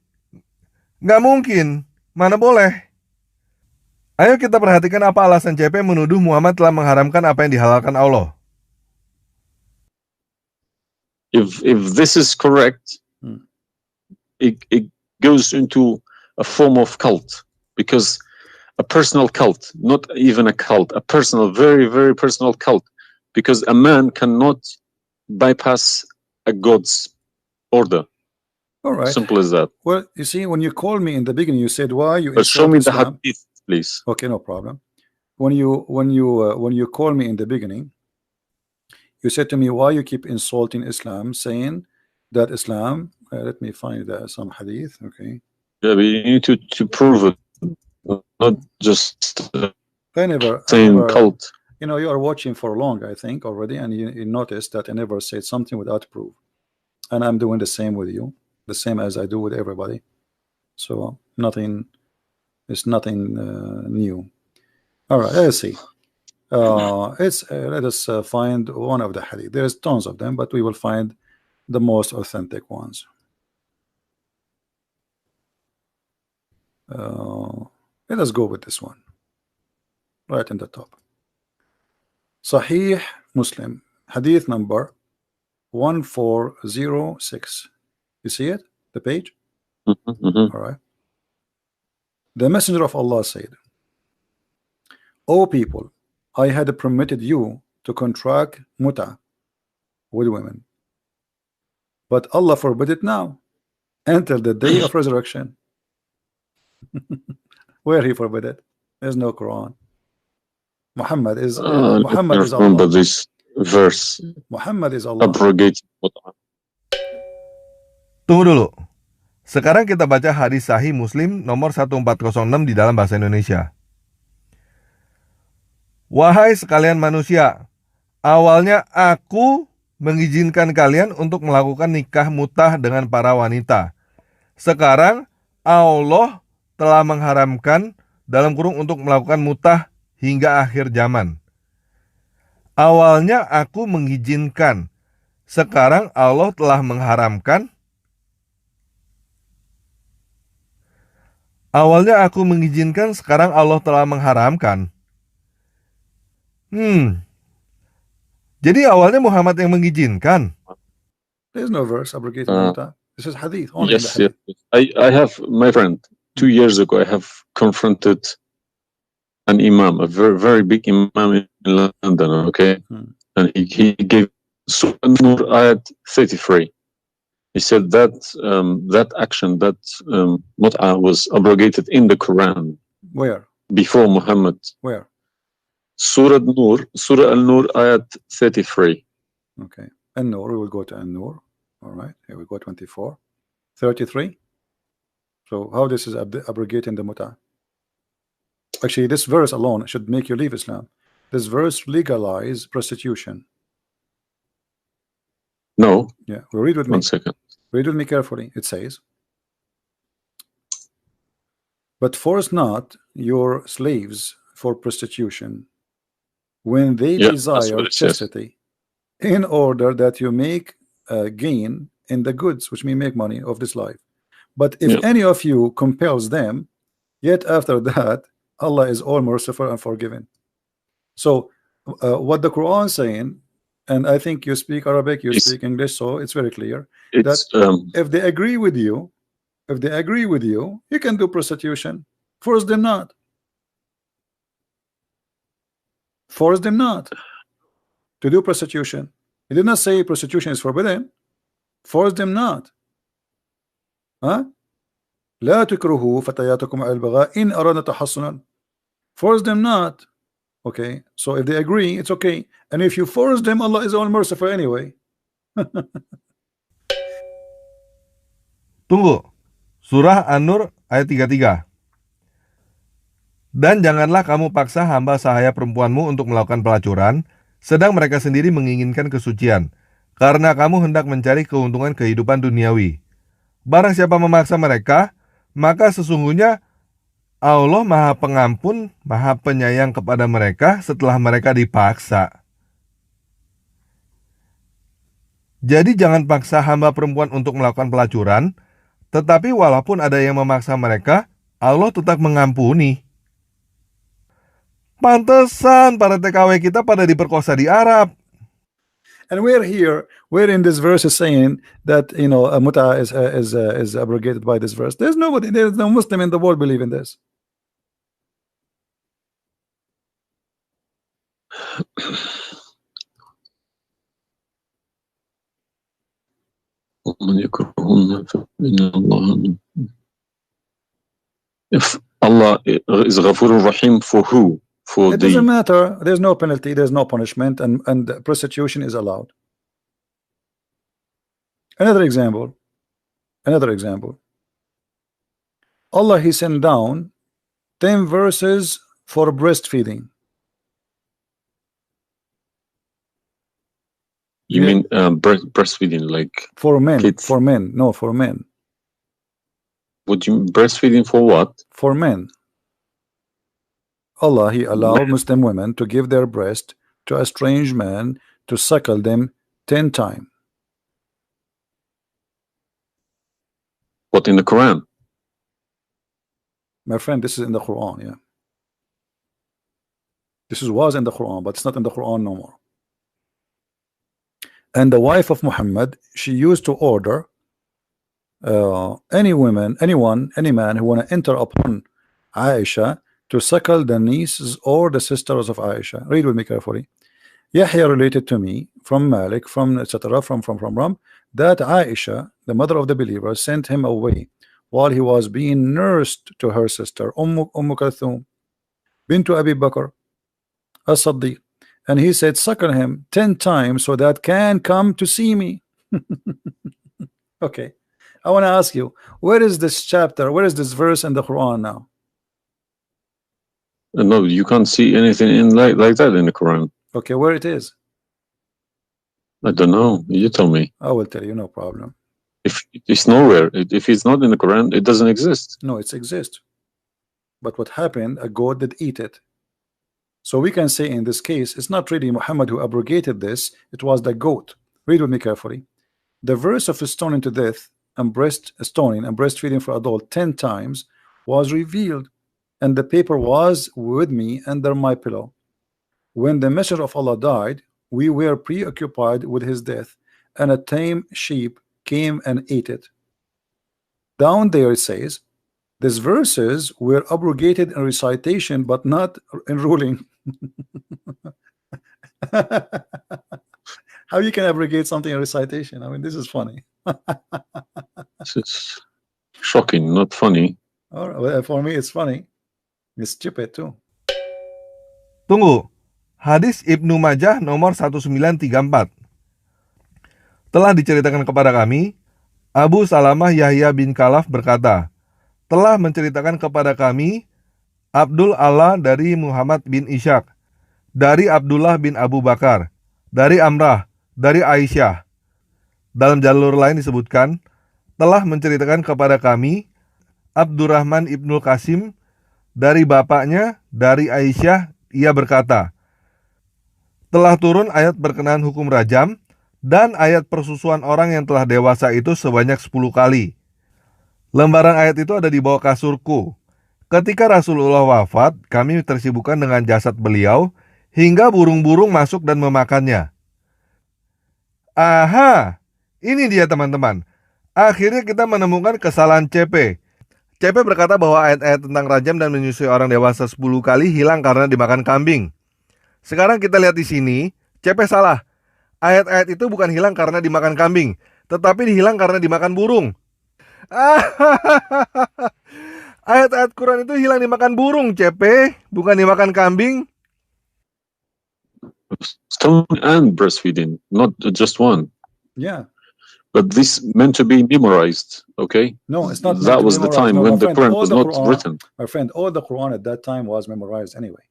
Nggak mungkin. Mana boleh? Ayo kita perhatikan apa alasan CP menuduh Muhammad telah mengharamkan apa yang dihalalkan Allah. If this is correct, it goes into a form of cult, because a personal cult, not even a cult, a personal, very, very personal cult, because a man cannot bypass a God's order. All right. Simple as that. Well, you see, when you called me in the beginning, you said, why you But show me the Islam? hadith, please. Okay, no problem. When you called me in the beginning, you said to me, why you keep insulting Islam, saying that Islam, let me find some hadith. Okay. Yeah, but you need to prove it, not just saying cult. You are watching for long, I think, already, and you noticed that I never said something without proof, and I'm doing the same with you, the same as I do with everybody. So it's nothing new. All right, let's see. Let us find one of the hadith. There's tons of them, but we will find the most authentic ones. Let us go with this one right in the top. Sahih Muslim, hadith number 1406. You see it, the page? All right. The Messenger of Allah said, O people, I had permitted you to contract mut'ah with women, but Allah forbid it now until the day of resurrection. Where he forbid it? There's no Quran. Muhammad is Allah. This verse. Muhammad is Allah. Tunggu dulu. Sekarang kita baca hadis sahih Muslim nomor 1406 di dalam bahasa Indonesia. Wahai sekalian manusia, awalnya aku mengizinkan kalian untuk melakukan nikah mut'ah dengan para wanita. Sekarang Allah telah mengharamkan dalam kurung untuk melakukan mut'ah hingga akhir zaman. Awalnya aku mengizinkan, sekarang Allah telah mengharamkan. Awalnya aku mengizinkan, sekarang Allah telah mengharamkan. Jadi awalnya Muhammad yang mengizinkan. There's no verse abrogating the muta. This is hadith, only in the Yes, hadith. I have, my friend, 2 years ago, I have confronted an imam, a very, very big imam in London, okay? And he gave Surah An-Nur ayat 33. He said that that action, that mut'ah was abrogated in the Quran. Where? Before Muhammad. Where? Surah Al-Nur ayat 33. Okay. An-Nur, we will go to An-Nur. All right, here we go, 24. 33. So how this is abrogating the muta? Actually, this verse alone should make you leave Islam. This verse legalize prostitution. No. Yeah, well, read with me. 1 second. Read with me carefully. It says, but force not your slaves for prostitution when they desire chastity, in order that you make gain in the goods, which mean make money of this life. But if any of you compels them, yet after that Allah is all merciful and forgiving. So what the Quran is saying, and I think you speak Arabic, you speak English, so it's very clear that if they agree with you, you can do prostitution. Force them not. Force them not to do prostitution. He did not say prostitution is forbidden. Force them not. Huh? لا تكرهوا فتياتكم على البغاء إن أردنا تحصنا. Force them not. Okay, so if they agree, it's okay. And if you force them, Allah is all merciful anyway. Tunggu. Surah An-Nur ayat 33. Dan janganlah kamu paksa hamba sahaya perempuanmu untuk melakukan pelacuran, sedang mereka sendiri menginginkan kesucian, karena kamu hendak mencari keuntungan kehidupan duniawi. Barang siapa memaksa mereka, maka sesungguhnya Allah Maha Pengampun, Maha Penyayang kepada mereka setelah mereka dipaksa. Jadi jangan paksa hamba perempuan untuk melakukan pelacuran, tetapi walaupun ada yang memaksa mereka, Allah tetap mengampuni. Pantesan para TKW kita pada diperkosa di Arab. And we're in this verse is saying that, you know, muta is abrogated by this verse. There's no Muslim in the world believe in this. If Allah is Ghafurur Rahim, for who? It doesn't matter. There's no penalty, there's no punishment, and prostitution is allowed. Another example. Allah, He sent down 10 verses for breastfeeding. You mean breastfeeding, like for men? Kids? For men, no, for men. Would you breastfeeding for what? For men. Allah, He allowed Muslim women to give their breast to a strange man to suckle them 10 times. What, in the Quran? My friend, this is in the Quran, yeah. This was in the Quran, but it's not in the Quran no more. And the wife of Muhammad, she used to order any man who want to enter upon Aisha to suckle the nieces or the sisters of Aisha. Read with me carefully. Yahya related to me from Malik, from etc. from that Aisha, the mother of the believer, sent him away while he was being nursed to her sister Umm Kulthum bint Abi Bakr as-Siddiq, and he said, suckle him 10 times so that can come to see me. Okay, I want to ask you, where is this chapter, where is this verse in the Quran now? No, you can't see anything in like that in the Quran. Okay, where it is? I don't know. You tell me. I will tell you, no problem. If it's nowhere, if it's not in the Quran, it doesn't exist. No, it exists. But what happened? A goat did eat it. So we can say in this case, it's not really Muhammad who abrogated this. It was the goat. Read with me carefully. The verse of stoning to death and breastfeeding for adult 10 times was revealed, and the paper was with me under my pillow. When the messenger of Allah died, we were preoccupied with his death, and a tame sheep came and ate it. Down there it says, these verses were abrogated in recitation, but not in ruling. How you can abrogate something in recitation? I mean, this is funny. This is shocking, not funny. All right, well, for me, it's funny. It's stupid too. Tunggu. Hadis Ibnu Majah nomor 1934. Telah diceritakan kepada kami, Abu Salamah Yahya bin Kalaf berkata, telah menceritakan kepada kami Abdul Allah dari Muhammad bin Ishaq, dari Abdullah bin Abu Bakar, dari Amrah, dari Aisyah. Dalam jalur lain disebutkan, telah menceritakan kepada kami Abdurrahman ibnul Qasim, dari bapaknya, dari Aisyah, ia berkata, telah turun ayat berkenaan hukum rajam dan ayat persusuan orang yang telah dewasa itu sebanyak 10 kali. Lembaran ayat itu ada di bawah kasurku. Ketika Rasulullah wafat, kami tersibukkan dengan jasad beliau hingga burung-burung masuk dan memakannya. Aha, ini dia teman-teman. Akhirnya kita menemukan kesalahan CP. CP berkata bahwa ayat-ayat tentang rajam dan menyusui orang dewasa 10 kali hilang karena dimakan kambing. Sekarang kita lihat di sini, CP salah. Ayat-ayat itu bukan hilang karena dimakan kambing, tetapi hilang karena dimakan burung. Ayat-ayat Quran itu hilang dimakan burung, CP, bukan dimakan kambing. Stone and breastfeeding, not just one. Yeah. But this meant to be memorized, okay? No, it's not. That was the time when the Quran was not written. My friend, all the Quran at that time was memorized anyway.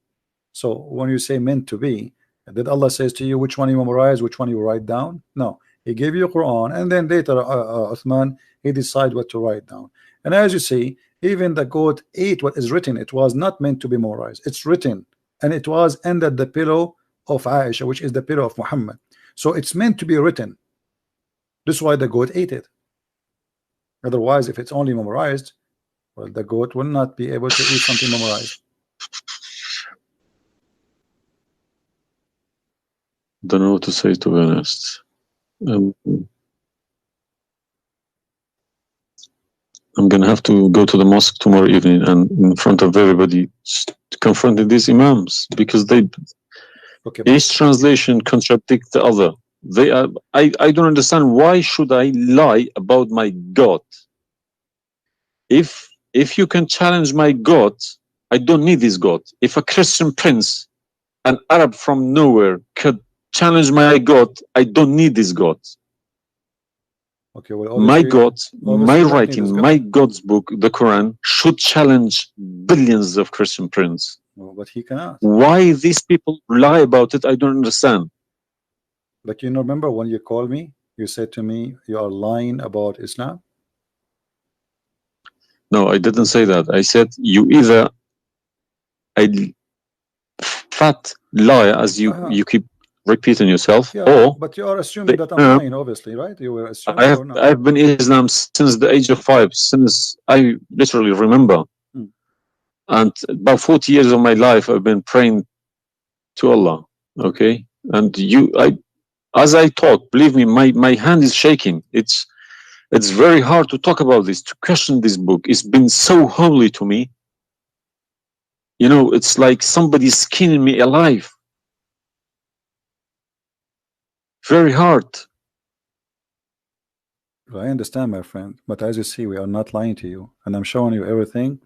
So when you say meant to be, did Allah says to you which one you memorize, which one you write down? No, He gave you Quran, and then later Uthman, he decided what to write down. And as you see, even the goat ate what is written. It was not meant to be memorized. It's written, and it was under the pillow of Aisha, which is the pillow of Muhammad. So it's meant to be written. This is why the goat ate it. Otherwise, if it's only memorized, well, the goat will not be able to eat something memorized. Don't know what to say, to be honest. I'm gonna have to go to the mosque tomorrow evening and in front of everybody confront these imams, because they each translation contradicts the other. They are. I don't understand, why should I lie about my God? If you can challenge my God, I don't need this God. If a Christian prince, an Arab from nowhere, could challenge my God, I don't need this God. Okay, well, my God, my writing, my God's book, the Quran, should challenge billions of Christian princes. Well, but he cannot. Why these people lie about it, I don't understand. Like, you remember when you called me, you said to me, you are lying about Islam? No, I didn't say that. I said you either a fat liar, as you keep repeating yourself, or but you are assuming that I'm lying, obviously, right? You were assuming. I've been in Islam since the age of 5, since I literally remember, and about 40 years of my life I've been praying to Allah. Okay, and as I talk, believe me, my hand is shaking. It's very hard to talk about this, to question this book. It's been so holy to me. You know, it's like somebody's skinning me alive. Very hard. I understand, my friend, but as you see, we are not lying to you, and I'm showing you everything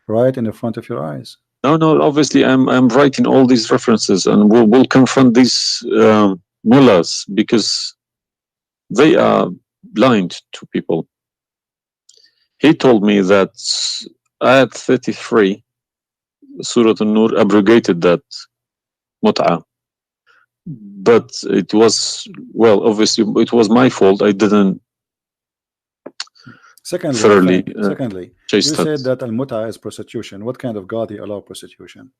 right in the front of your eyes. No, obviously I'm writing all these references, and we'll confront these mullahs, because they are blind to people. He told me that Ayat 33, Surah An-Nur, abrogated that mut'ah. But it was, well, obviously it was my fault. I didn't thoroughly you said that al-mut'ah is prostitution. What kind of God he allow prostitution?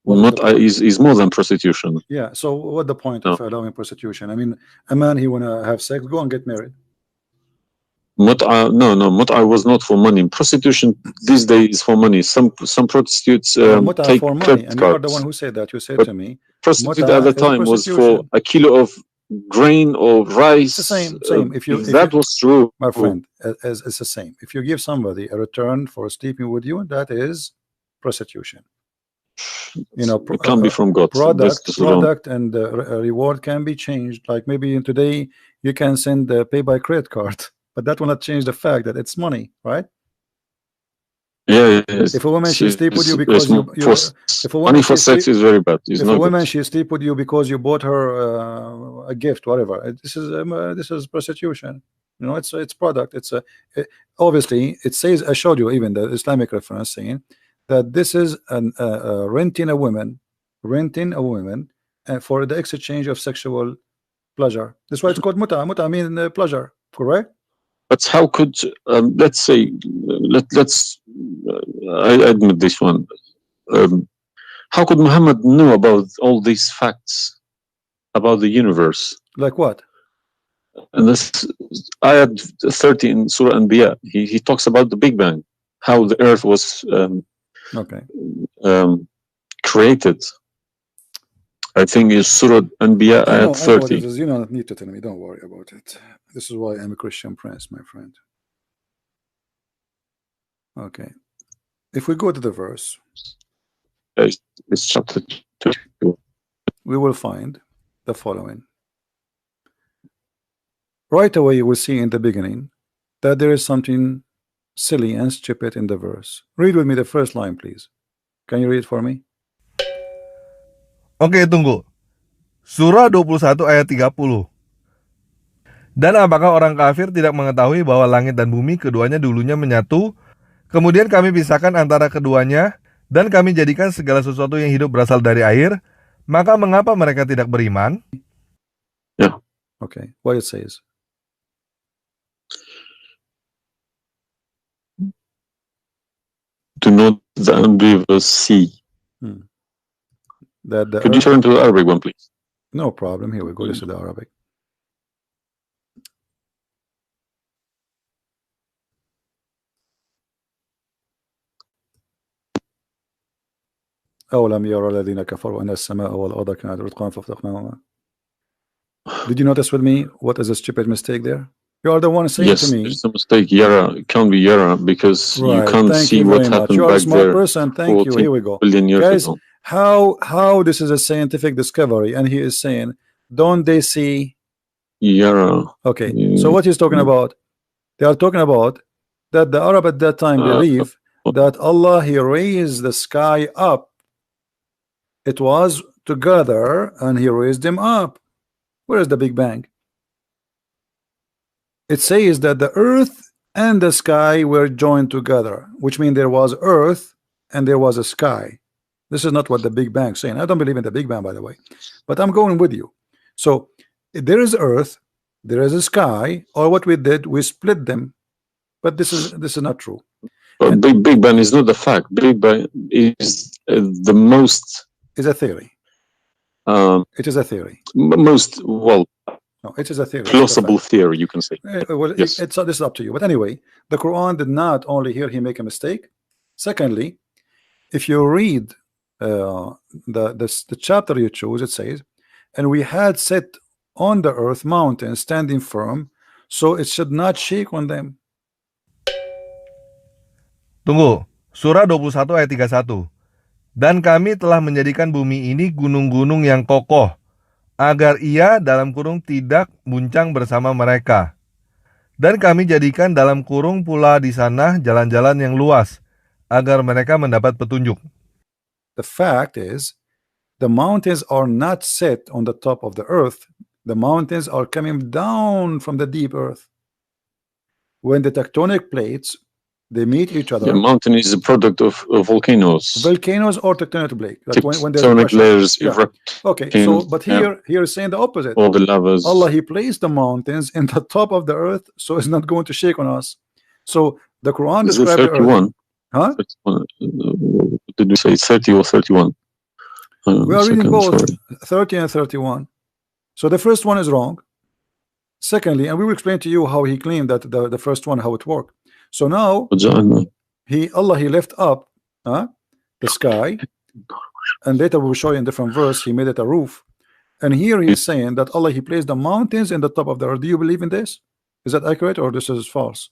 Mut'ah is more than prostitution. Yeah, so what the point of allowing prostitution? I mean, a man, he wanna have sex, go and get married. mut'a was not for money. Prostitution these days is for money. Some prostitutes mut'a take for money, credit and you are the cards. one who said that. You said But to me, prostitute mut'a at the is a time was for prostitution. a kilo of grain or rice. It's the same. If that was true, my friend, it's the same. If you give somebody a return for sleeping with you, that is prostitution. You know, it can't be from God. product and reward can be changed. Like maybe today you can send pay by credit card, but that will not change the fact that it's money, right? Yeah. If a woman she sleep with you because if a woman money for sex is very bad. It's if not a woman good. she sleep with you because you bought her a gift, whatever, this is prostitution. You know, it's product. It's obviously it says, I showed you even the Islamic reference saying that this is renting a woman for the exchange of sexual pleasure. That's why it's called muta. Muta means pleasure, correct? But how could let's say let's I admit this one. How could Muhammad know about all these facts about the universe? Like what? And this ayat 30 in Surah Anbiya, he talks about the Big Bang, how the earth was created. I think it's Surah Anbiya ayat 30. I know what it is. You don't need to tell me. Don't worry about it. This is why I'm a Christian prince, my friend. Okay. If we go to the verse, it's chapter 2. We will find the following. Right away, you will see in the beginning that there is something silly and stupid in the verse. Read with me the first line, please. Can you read it for me? Oke, tunggu. Surah 21 ayat 30. Dan apakah orang kafir tidak mengetahui bahwa langit dan bumi keduanya dulunya menyatu, kemudian kami pisahkan antara keduanya, dan kami jadikan segala sesuatu yang hidup berasal dari air, maka mengapa mereka tidak beriman? Yeah. Okay, what it says. Do not the unbelievers see? Could you turn to the Arabic one, please? No problem. Here we go. This is the Arabic. أولم يرى الذين كفروا أن السماء والأرض كانت رتقا ففتقناهما. Did you notice with me what is a stupid mistake there? You are the one saying to me. Yes, it's a mistake. Yara, it can't be Yara because you can't see what happened you are back a smart there. person. Thank you. Here we go. Guys, how this is a scientific discovery, and he is saying, don't they see Yara? Okay, so what he's talking about? They are talking about that the Arab at that time believe that Allah, he raised the sky up. It was together and he raised them up. Where is the Big Bang? It says that the earth and the sky were joined together, which means there was earth and there was a sky. This is not what the Big Bang is saying. I don't believe in the Big Bang, by the way, but I'm going with you. So there is earth, there is a sky, or what we did, we split them. But this is not true. But Big Bang is not the fact. Big Bang is the most. Is a theory. It is a theory. Most no, it is a theory. Plausible theory, you can say. Well, yes. This is up to you. But anyway, the Quran did not only here he make a mistake. Secondly, if you read the chapter you choose, it says, and we had set on the earth mountains standing firm, so it should not shake on them. Tunggu, surah 21 ayat 31. Dan kami telah menjadikan bumi ini gunung-gunung yang kokoh, agar ia dalam kurung tidak guncang bersama mereka. Dan kami jadikan dalam kurung pula di sana jalan-jalan yang luas, agar mereka mendapat petunjuk. The fact is, the mountains are not set on the top of the earth. The mountains are coming down from the deep earth. When the tectonic plates they meet each other. The mountain is a product of volcanoes. Volcanoes or tectonic plate. Like when tectonic layers erupt. Okay, so but here is saying the opposite. All the lavas. Allah, he placed the mountains in the top of the earth, so it's not going to shake on us. So the Quran describes the earth. Huh? 31. Did we say 30 or 31? We are reading both 30 and 31. So the first one is wrong. Secondly, and we will explain to you how he claimed that the first one, how it worked. So now Allah he left up the sky, and later we will show you in different verse he made it a roof. And here he is saying that Allah he placed the mountains in the top of the earth. Do you believe in this? Is that accurate or this is false?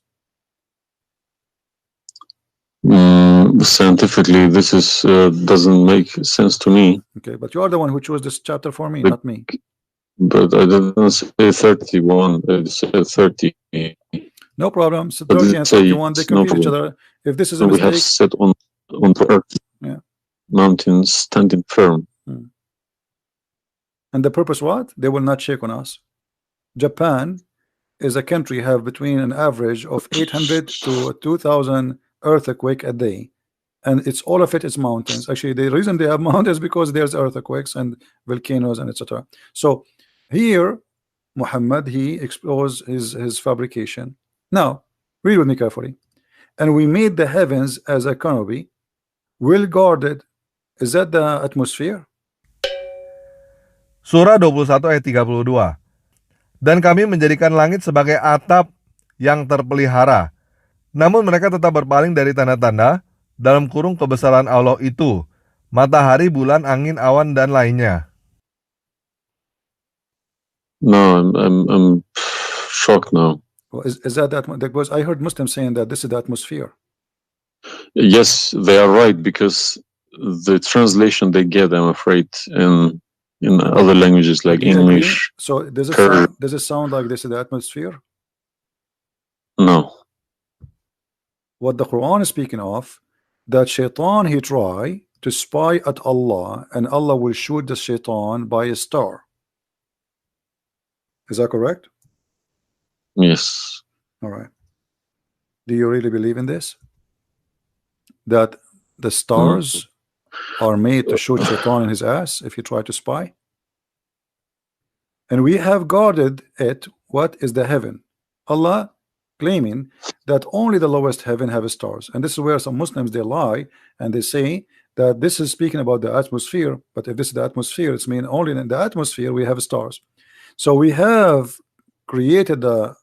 Scientifically, this is doesn't make sense to me. Okay, but you are the one who chose this chapter for me, not me. But I didn't say 31. I said 30. No problem. So 30 and 31 they complete each other. If this is a we have mistake, set on the earth, yeah, mountains standing firm. and the purpose what? They will not shake on us. Japan is a country have between an average of 800 to 2,000 earthquake a day, and it's all of it is mountains. Actually, the reason they have mountains because there's earthquakes and volcanoes and etc. So here Muhammad he exposed his fabrication. Now read with me carefully. And we made the heavens as a canopy, well guarded. Is that the atmosphere? Surah 21 ayat 32. Dan kami menjadikan langit sebagai atap yang terpelihara. Namun mereka tetap berpaling dari tanda-tanda dalam kurung kebesaran Allah itu, matahari, bulan, angin, awan, dan lainnya. No, I'm shocked now. Well, is that because I heard Muslims saying that this is the atmosphere. Yes, they are right, because the translation they get, I'm afraid, in other languages like English. So does it sound like this is the atmosphere? No. What the Quran is speaking of, that shaitan he try to spy at Allah, and Allah will shoot the shaitan by a star. Is that correct? Yes. All right. Do you really believe in this? That the stars are made to shoot shaitan in his ass if you try to spy? And we have guarded it. What is the heaven? Allah claiming that only the lowest heaven have stars, and this is where some Muslims they lie and they say that this is speaking about the atmosphere, but if this is the atmosphere, it's mean only in the atmosphere we have stars. So we have created the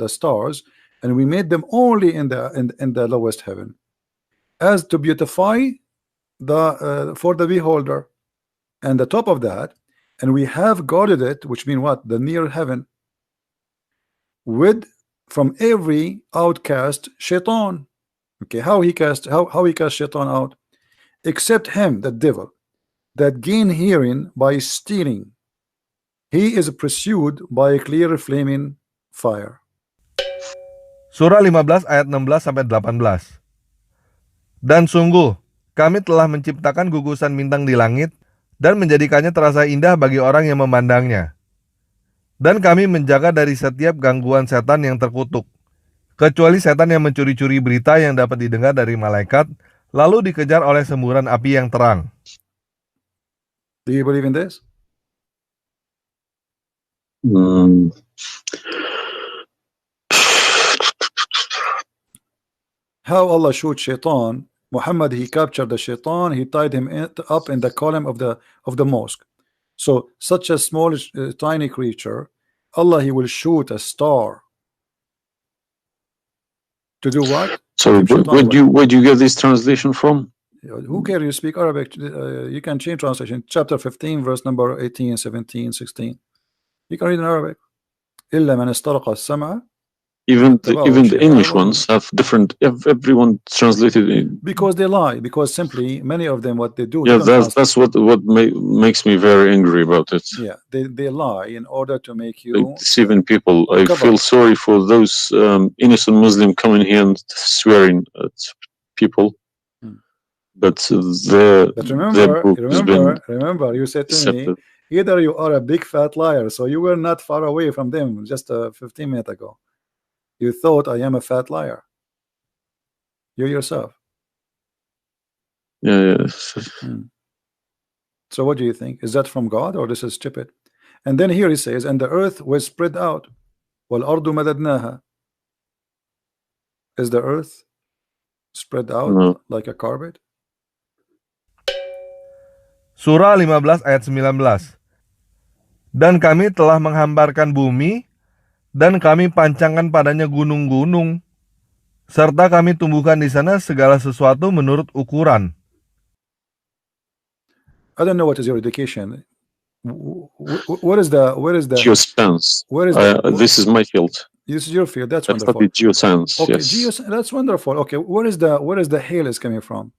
stars, and we made them only in the lowest heaven, as to beautify the for the beholder, and the top of that, and we have guarded it, which mean what? The near heaven, with from every outcast shaitan. Okay, how he cast shaitan out? Except him, the devil, that gain hearing by stealing. He is pursued by a clear flaming fire. Surah 15 ayat 16 sampai 18. Dan sungguh kami telah menciptakan gugusan bintang di langit dan menjadikannya terasa indah bagi orang yang memandangnya. Dan kami menjaga dari setiap gangguan setan yang terkutuk, kecuali setan yang mencuri-curi berita yang dapat didengar dari malaikat, lalu dikejar oleh semburan api yang terang. Do you believe in this? How Allah shoot shaitan? Muhammad he captured the shaitan, he tied him up in the column of the mosque. So such a small tiny creature, Allah he will shoot a star to do what? So where do you get this translation from? Who cares? You speak Arabic, you can change translation. Chapter 15 verse number 18, 17, 16. You can read in Arabic. إلا من استرق السمع. Even the English ones have different. Everyone translated in, because they lie. Because simply many of them what they do. Yeah, that's what makes me very angry about it. Yeah, they lie in order to make you deceiving people. I feel sorry for those innocent Muslim coming here and swearing at people. But remember, you said to me, either you are a big fat liar, so you were not far away from them just 15 minutes ago. You thought I am a fat liar. You yourself. Yeah. So what do you think? Is that from God or this is stupid? And then here he says, and the earth was spread out. وَالْأَرْضُ مَدَدْنَاهَا. Is the earth spread out like a carpet? Surah 15 ayat 19. Dan kami telah menghamparkan bumi Dan kami pancangkan padanya gunung-gunung, serta kami tumbuhkan di sana segala sesuatu menurut ukuran. I don't know what is your education. What is the Geoscience. where is the This is my field. this is your field? That's I wonderful. studied geoscience. Okay, Yes. that's wonderful. Okay, where is the hail is coming from?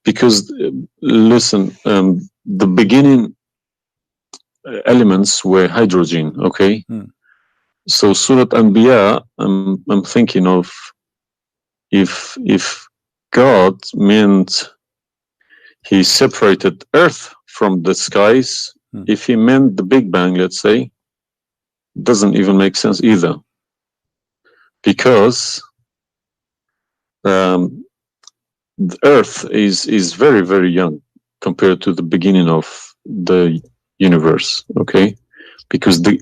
Because listen, the beginning elements were hydrogen. Okay. So Surat Anbiya, I'm thinking of if God meant he separated earth from the skies, if he meant the Big Bang, let's say, doesn't even make sense either. Because the earth is very, very young compared to the beginning of the universe, okay? Because the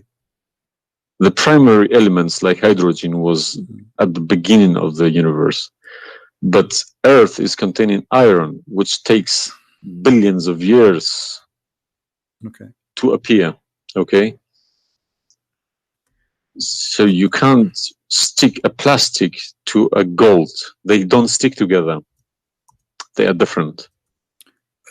primary elements like hydrogen was at the beginning of the universe. But earth is containing iron, which takes billions of years to appear, okay? So you can't stick a plastic to a gold. They don't stick together. They are different.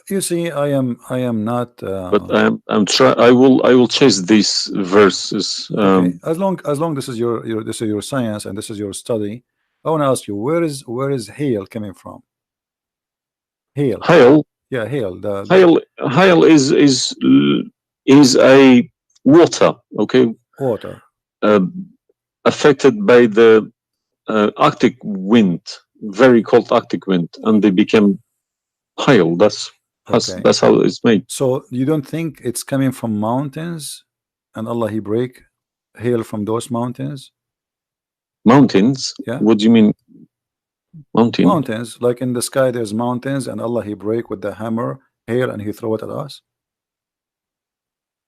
You see, I am not. But I will chase these verses. Okay. As long this is your science and this is your study, I want to ask you, where is hail coming from? Hail. Hail. Yeah, hail. Hail is a water. Okay. Water. Affected by the Arctic wind, very cold Arctic wind, and they became hail. That's how it's made. So you don't think it's coming from mountains, and Allah He break hail from those mountains? Mountains? Yeah. What do you mean? Mountains, like in the sky, there's mountains, and Allah He break with the hammer hail, and He throw it at us.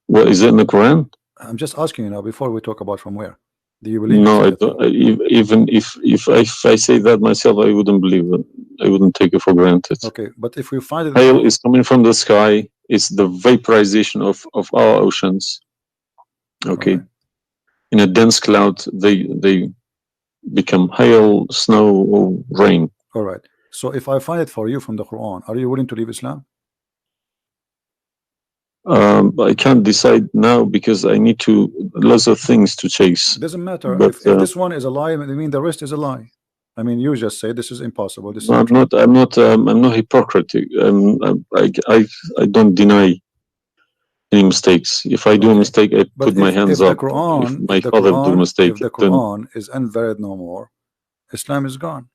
What is it in the Quran? I'm just asking you now before we talk about from where. Do you believe? No, I don't. Even if I say that myself, I wouldn't believe it. I wouldn't take it for granted. Okay, but if we find it, hail is coming from the sky. It's the vaporization of our oceans. Okay, right. In a dense cloud, they become hail, snow, or rain. All right. So if I find it for you from the Quran, are you willing to leave Islam? I can't decide now because I need lots of things to chase. Doesn't matter. But, if this one is a lie, I mean the rest is a lie. I mean, you just say this is impossible. This is I'm not hypocritic. I don't deny any mistakes. If I do a mistake, I put my hands up. If my father do a mistake, if the Quran is invalid no more, Islam is gone.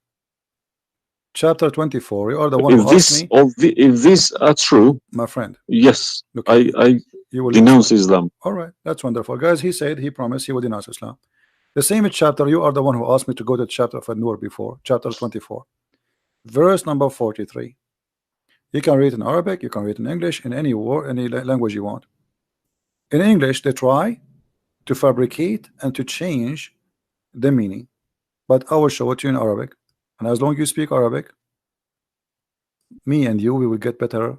Chapter 24. You are the one who asked me. If these are true, my friend. Yes, okay. I denounce Islam. All right, that's wonderful, guys. He said he promised he would denounce Islam. The same chapter. You are the one who asked me to go to the chapter of An-Nur before. Chapter 24, verse number 43. You can read in Arabic. You can read in English. In any word, any language you want. In English, they try to fabricate and to change the meaning, but I will show it to you in Arabic. And as long as you speak Arabic, me and you, we will get better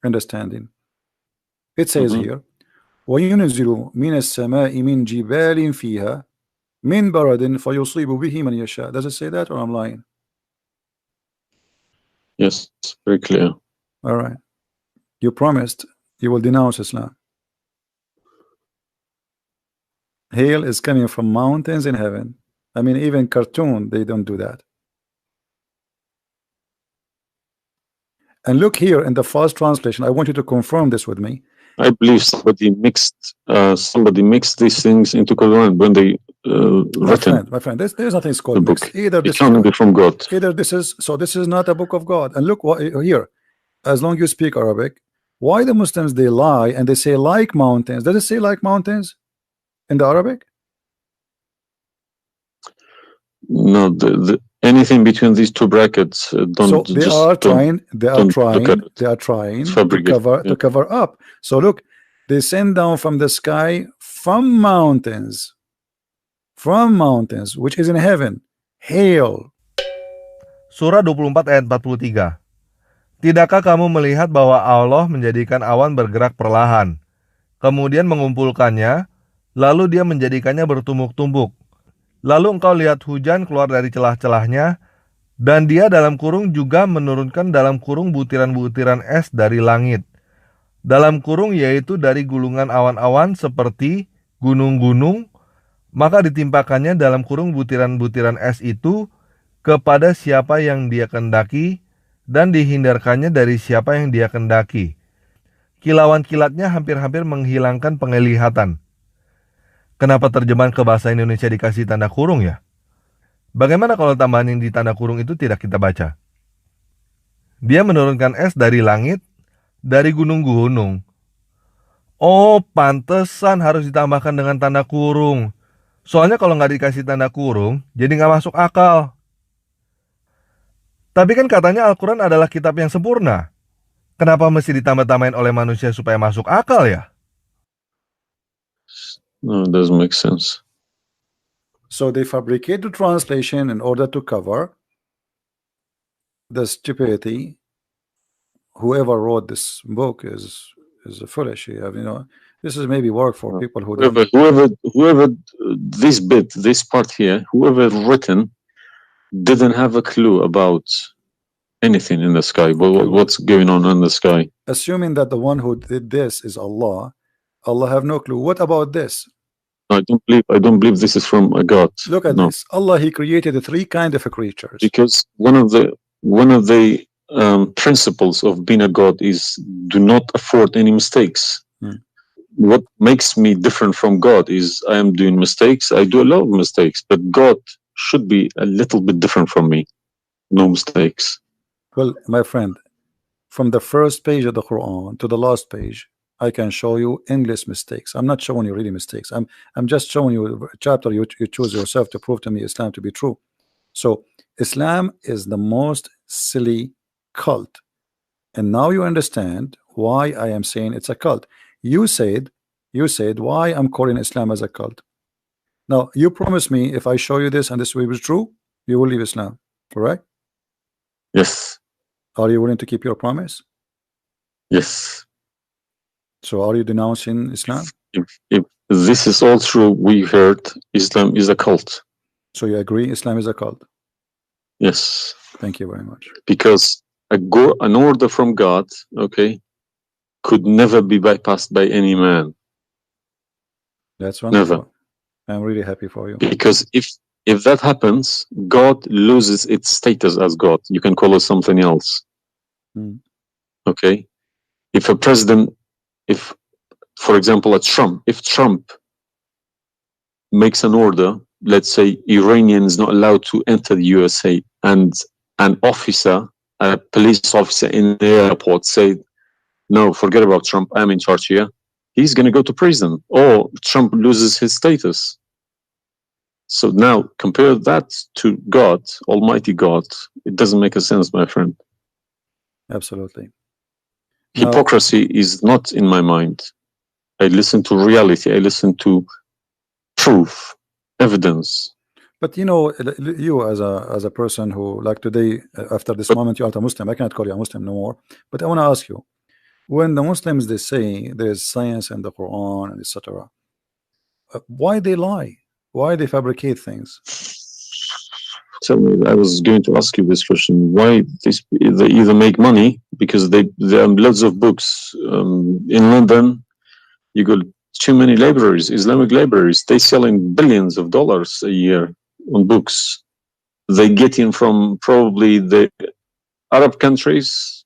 understanding. It says here, وَيُنْزِلُ مِنَ السَّمَاءِ مِنْ جِبَالٍ فِيهَا مِنْ بَرَدٍ فَيُصِيبُ بِهِ مَنْ يَشَاءُ. Does it say that, or I'm lying? Yes, very clear. All right. You promised you will denounce Islam. Hail is coming from mountains in heaven. I mean, even cartoon, they don't do that. And look here in the first translation. I want you to confirm this with me. I believe somebody mixed these things into Quran when they written. My friend, there's nothing called mixed. Either this can't be from God. Either this is this is not a book of God. And look what here. As long as you speak Arabic, why the Muslims they lie and they say like mountains? Does it say like mountains in the Arabic? No, anything between these two brackets don't. So they are trying to cover up. So look, they send down from the sky from mountains, which is in heaven, hail. Surah 24 ayat 43. Tidakkah kamu melihat bahwa Allah menjadikan awan bergerak perlahan, kemudian mengumpulkannya, lalu dia menjadikannya bertumbuk-tumbuk. Lalu engkau lihat hujan keluar dari celah-celahnya, dan dia dalam kurung juga menurunkan dalam kurung butiran-butiran es dari langit. Dalam kurung yaitu dari gulungan awan-awan seperti gunung-gunung, maka ditimpakannya dalam kurung butiran-butiran es itu kepada siapa yang dia kendaki, dan dihindarkannya dari siapa yang dia kendaki. Kilauan kilatnya hampir-hampir menghilangkan penglihatan. Kenapa terjemahan ke bahasa Indonesia dikasih tanda kurung ya? Bagaimana kalau tambahan yang di tanda kurung itu tidak kita baca? Dia menurunkan es dari langit, dari gunung-gunung. Oh, pantesan harus ditambahkan dengan tanda kurung. Soalnya kalau nggak dikasih tanda kurung, jadi nggak masuk akal. Tapi kan katanya Al-Quran adalah kitab yang sempurna. Kenapa mesti ditambah-tambahin oleh manusia supaya masuk akal ya? No, it doesn't make sense. So they fabricate the translation in order to cover the stupidity. Whoever wrote this book is foolish. You know, this is maybe work for people who don't. Whoever this part here, whoever written, didn't have a clue about anything in the sky. What's going on in the sky? Assuming that the one who did this is Allah, Allah have no clue. What about this? I don't believe this is from a God. Look at this. Allah, He created three kind of creatures. Because one of the principles of being a God is do not afford any mistakes. What makes me different from God is I am doing mistakes. I do a lot of mistakes, but God should be a little bit different from me. No mistakes. Well, my friend, from the first page of the Quran to the last page, I can show you endless mistakes. I'm not showing you really mistakes. I'm just showing you a chapter you choose yourself to prove to me Islam to be true. So Islam is the most silly cult, and now you understand why I am saying it's a cult. You said why I'm calling Islam as a cult. Now you promise me if I show you this and this will be true, you will leave Islam, correct? Yes. Are you willing to keep your promise? Yes. So are you denouncing Islam? If this is all true, we heard Islam is a cult. So you agree Islam is a cult? Yes. Thank you very much. Because an order from God, okay, could never be bypassed by any man. That's wonderful. Never. I'm really happy for you. Because if that happens, God loses its status as God. You can call it something else. Okay? If a president, for example, if Trump makes an order, let's say Iranian is not allowed to enter the USA, and an officer, a police officer in the airport said, no, forget about Trump, I'm in charge here, he's going to go to prison, or Trump loses his status. So now compare that to God, Almighty God. It doesn't make a sense, my friend. Absolutely. Hypocrisy is not in my mind. I listen to reality. I listen to proof, evidence. But you know, you as a person who, like today, after this moment, you are a Muslim. I cannot call you a Muslim no more. But I want to ask you, when the Muslims they say there is science in the Quran and etc., why they lie? Why they fabricate things? Tell me, I was going to ask you this question. Why they either make money because there are loads of books in London. You got too many libraries, Islamic libraries. They selling billions of dollars a year on books. They get in from probably the Arab countries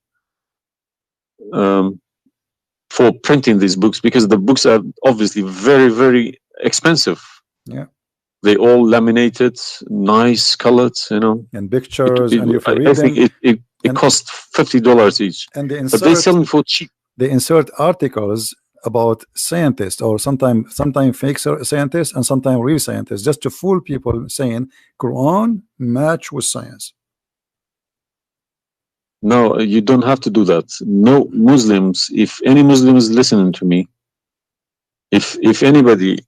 for printing these books, because the books are obviously very, very expensive. Yeah. They all laminated, nice colored, you know. And pictures, and if you read I think it costs $50 each. And they but they sell them for cheap. They insert articles about scientists, or sometimes fake scientists and sometimes real scientists, just to fool people, saying Quran match with science. No, you don't have to do that. No Muslims, if any Muslim is listening to me, if anybody,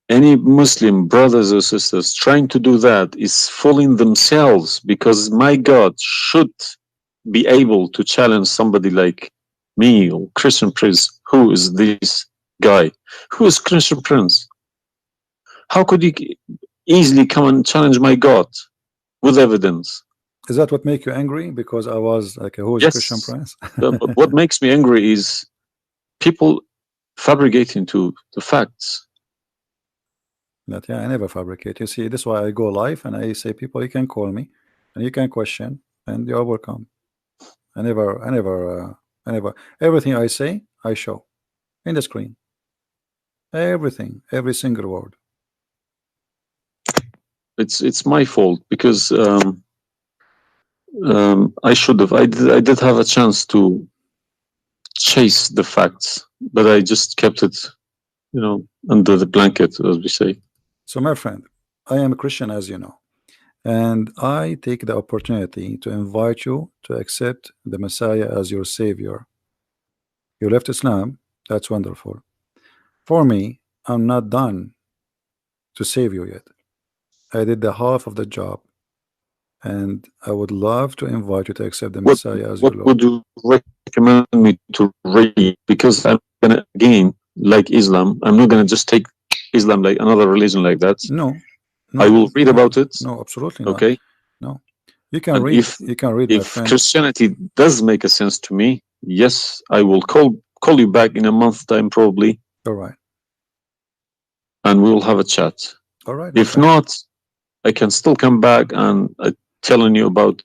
any Muslim brothers or sisters trying to do that is fooling themselves, because my God should be able to challenge somebody like me or Christian Prince. Who is this guy? Who is Christian Prince? How could he easily come and challenge my God with evidence? Is that what make you angry? Because I was like a who's Christian Yes. prince? But what makes me angry is people fabricating to the facts. But yeah, I never fabricate. You see, this is why I go live and I say, people, you can call me and you can question and you're welcome. I never, everything I say, I show in the screen. Everything, every single word. It's my fault because I should have. I did have a chance to chase the facts, but I just kept it, under the blanket, as we say. So, my friend, I am a Christian, as you know, and I take the opportunity to invite you to accept the Messiah as your Savior. You left Islam, that's wonderful. For me, I'm not done to save you yet. I did the half of the job, and I would love to invite you to accept the Messiah as your Lord. What would you recommend me to read? Because I'm gonna, again, like Islam, I'm not gonna just take Islam like another religion like that. No, I will read about it. No, absolutely not. Okay. No, you can And read. You can read, my if friend. Christianity does make a sense to me, yes, I will call you back in a month's time probably, All right. and we will have a chat. All right. If okay. not, I can still come back and telling you about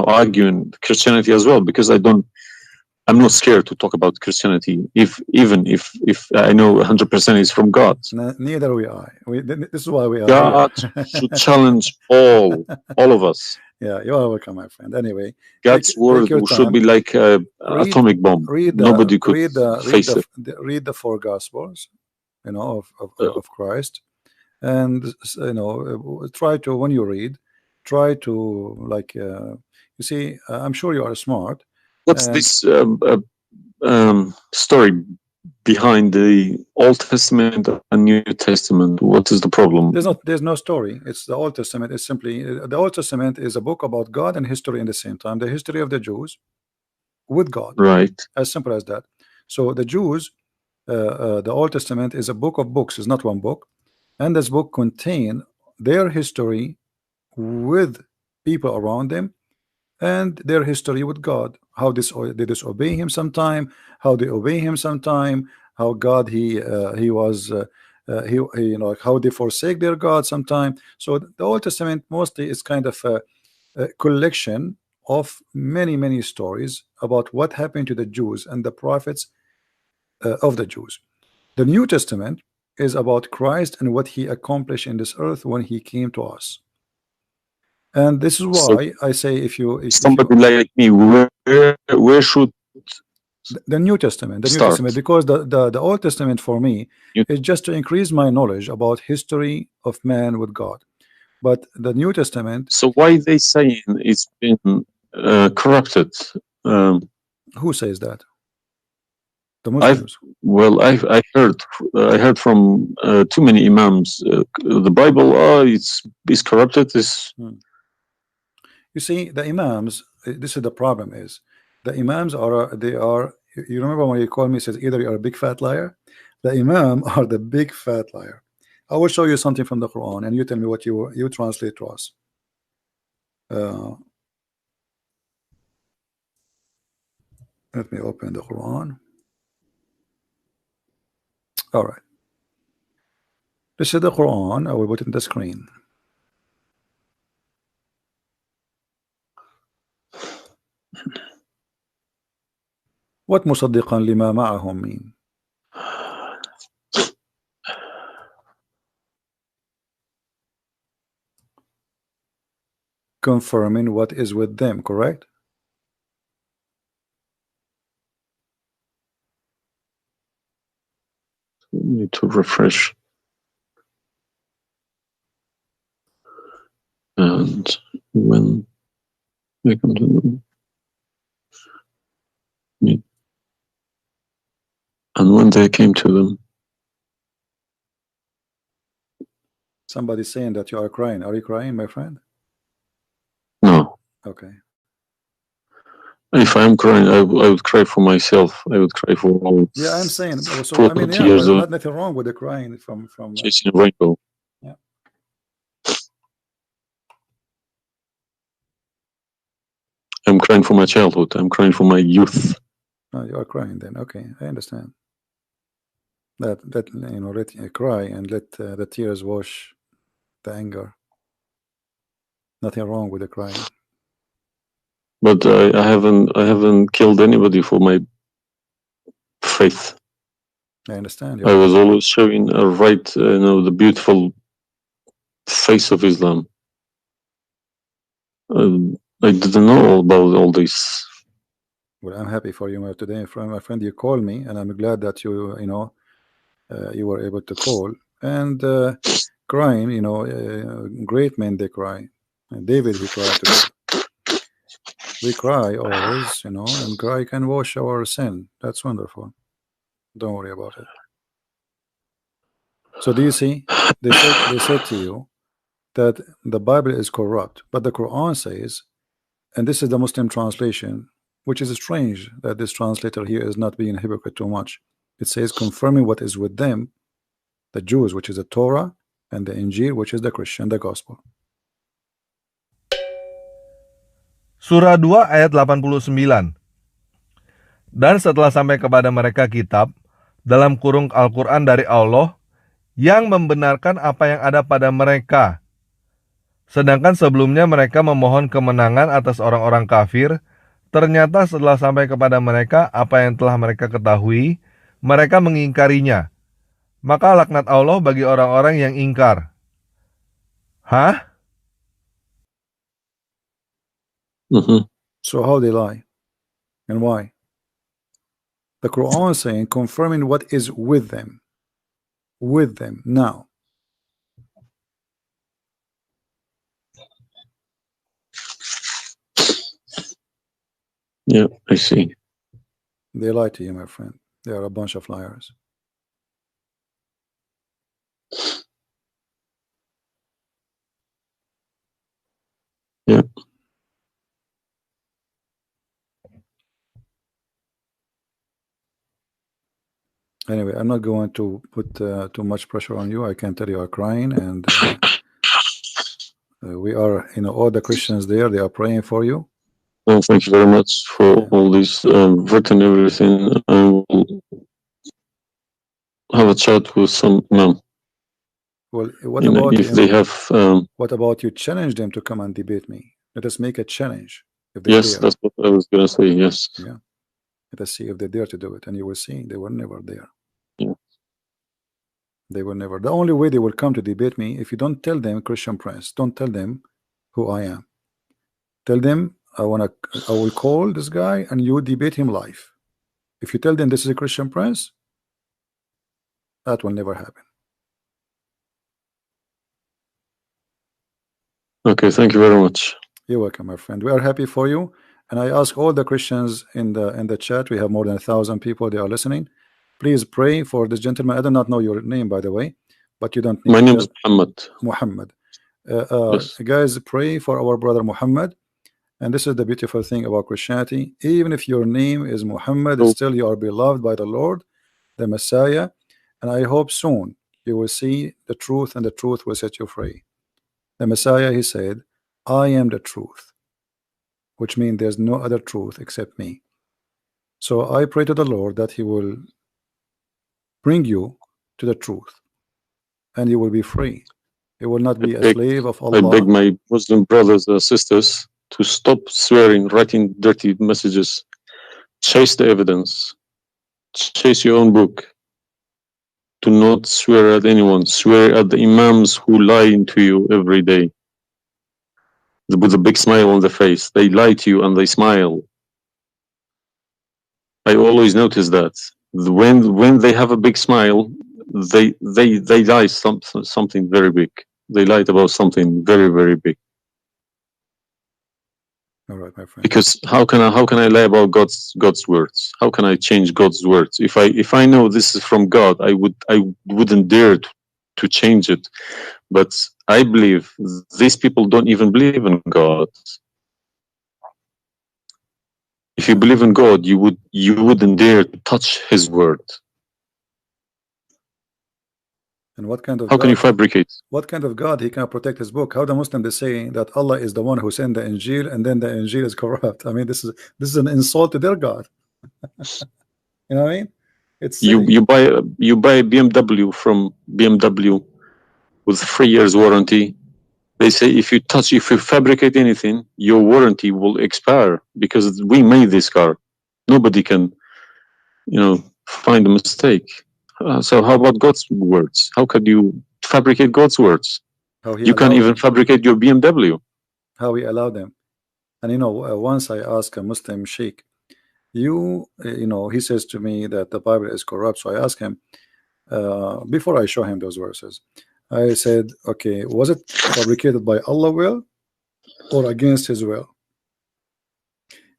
arguing Christianity as well, because I'm not scared to talk about Christianity, even if I know 100% is from God. Neither we are. This is why we are God here. should challenge all of us. Yeah, you are welcome, my friend. Anyway, God's word should be like an atomic bomb. Nobody could face it. Read the four Gospels, of Christ, and try to, when you read, try to you see, I'm sure you are smart. What's this story behind the Old Testament and New Testament? What is the problem? There's no story. It's the Old Testament. It's simply the Old Testament is a book about God and history in the same time. The history of the Jews with God. Right. As simple as that. So the Jews, the Old Testament is a book of books. It's not one book, and this book contain their history with people around them and their history with God. How they disobey Him sometime, how they obey Him sometime, how God he was how they forsake their God sometime. So the Old Testament mostly is kind of a collection of many stories about what happened to the Jews and the prophets of the Jews. The New Testament is about Christ and what He accomplished in this earth when He came to us. And this is why I say, if somebody like me, where should the New Testament, New Testament, because the Old Testament for me is just to increase my knowledge about history of man with God. But the New Testament. So why they saying it's been corrupted? Who says that? The Muslims. I heard from too many imams. The Bible, it's corrupted. You see, the imams. This is the problem. Is the imams are you remember when you called me, says either you're a big fat liar. The imam are the big fat liar. I will show you something from the Quran, and you tell me what you translate to us. Let me open the Quran. All right. This is the Quran. I will put it in the screen. What مصدقا لما معهم mean? Confirming what is with them, correct? Need to refresh. And when they come to them, and when they came to them. Somebody's saying that you are crying. Are you crying, my friend? No. Okay. If I'm crying, I would cry for myself. I would cry for all. Yeah, I'm saying. So 40 years there's old. nothing wrong with the crying from chasing a rainbow. Yeah. for my childhood. I'm crying for my youth. Oh, you are crying then. Okay, I understand. Let you know, let you cry and let the tears wash the anger. Nothing wrong with the crying. But I haven't killed anybody for my faith. I understand. I was always showing the beautiful face of Islam. I didn't know all about all this. Well, I'm happy for you today, my friend. You called me, and I'm glad that you you were able to call and crying. Great men they cry. David, he cried today. We cry always, and cry can wash our sin. That's wonderful. Don't worry about it. So do you see? They said to you that the Bible is corrupt, but the Quran says, and this is the Muslim translation, which is strange that this translator here is not being a hypocrite too much. It says, confirming what is with them, the Jews, which is the Torah, and the Injil, which is the Christian, the Gospel. Surah 2 ayat 89. Dan setelah sampai kepada mereka kitab, dalam kurung Al-Quran dari Allah, yang membenarkan apa yang ada pada mereka. Sedangkan sebelumnya mereka memohon kemenangan atas orang-orang kafir, ternyata setelah sampai kepada mereka apa yang telah mereka ketahui, mereka mengingkarinya. Maka laknat Allah bagi orang-orang yang ingkar. Hah? So how they lie and why? The Quran saying confirming what is with them now. Yeah, I see. They lie to you, my friend. They are a bunch of liars. Yeah. Anyway, I'm not going to put too much pressure on you. I can tell you are crying, and we are, all the Christians there, they are praying for you. Well, thank you very much for all this written everything. I will have a chat with some imam. Well, what about if they have? What about you challenge them to come and debate me? Let us make a challenge. If they Yes, dare. that's what I was gonna say. Yes. Yeah. Let us see if they dare to do it, and you will see they were never there. Yeah. They were never. The only way they will come to debate me, if you don't tell them Christian Prince, don't tell them who I am. Tell them I will call this guy and you debate him live. If you tell them this is a Christian Prince, that will never happen. Okay, thank you very much. You're welcome, my friend. We are happy for you, and I ask all the Christians in the chat. We have more than 1,000 people. They are listening. Please pray for this gentleman. I do not know your name, by the way, but you don't need. My name is Muhammad. Muhammad. Yes. Guys, pray for our brother Muhammad. And this is the beautiful thing about Christianity. Even if your name is Muhammad, still you are beloved by the Lord, the Messiah. And I hope soon you will see the truth, and the truth will set you free. The Messiah, he said, I am the truth, which means there's no other truth except me. So I pray to the Lord that he will bring you to the truth, and you will be free. You will not be a slave of Allah. I beg my Muslim brothers and sisters to stop swearing, writing dirty messages. Chase the evidence. Chase your own book. Do not swear at anyone. Swear at the imams who lie to you every day with a big smile on their face. They lie to you and they smile. I always notice that when they have a big smile, they lie something very big. They lied about something very, very big. All right, my friend. Because how can I lie about God's words? How can I change God's words? If I know this is from God, I wouldn't dare to change it. But I believe these people don't even believe in God. If you believe in God, you wouldn't dare to touch His word. And what kind of How can you God? fabricate? What kind of God he can protect his book? How the Muslim they say that Allah is the one who sent the Injil, and then the Injil is corrupt? I mean, this is an insult to their God. You know what I mean? It's silly. You buy a BMW from BMW with 3 years warranty. They say if you fabricate anything, your warranty will expire because we made this car. Nobody can, find a mistake. So how about God's words? How could you fabricate God's words? How he You can't allowed even them. fabricate your BMW. How he allowed them. And once I asked a Muslim sheikh, he says to me that the Bible is corrupt. So I asked him, before I show him those verses, I said, okay, was it fabricated by Allah will or against his will?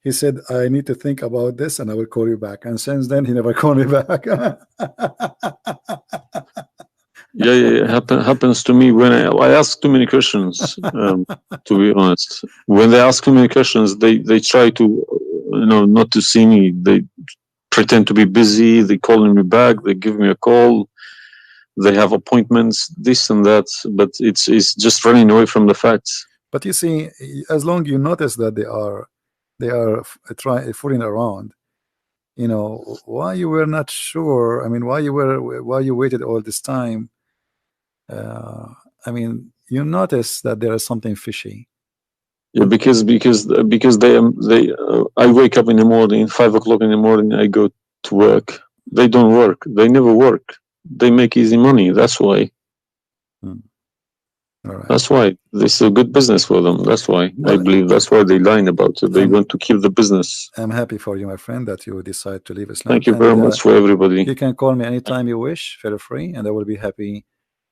He said, I need to think about this and I will call you back. And since then, he never called me back. Yeah, happens to me when I ask too many questions. To be honest, when they ask too many questions, they try to, not to see me. They pretend to be busy. They calling me back. They give me a call. They have appointments, this and that. But it's just running away from the facts. But you see, as long you notice that they are fooling around, why you were not sure. I mean, why you waited all this time. I mean, you notice that there is something fishy. Yeah, because they I wake up in the morning, 5 o'clock in the morning. I go to work. They don't work. They never work. They make easy money. That's why. All right. That's why this is a good business for them. That's why I believe that's why they lying about it. They want to keep the business. I'm happy for you, my friend, that you decide to leave Islam. Thank you very much for everybody. You can call me anytime you wish, feel free, and I will be happy.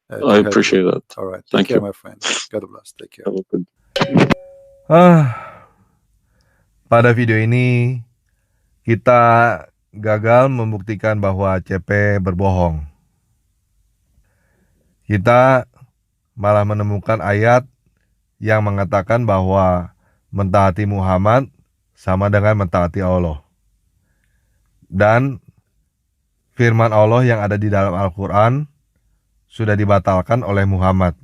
I appreciate that. All right. Thank Take care, you. my friend. God bless. Take care. Have a good. Pada video ini kita gagal membuktikan bahwa CP berbohong. Kita malah menemukan ayat yang mengatakan bahwa mentaati Muhammad sama dengan mentaati Allah. Dan firman Allah yang ada di dalam Al-Quran sudah dibatalkan oleh Muhammad.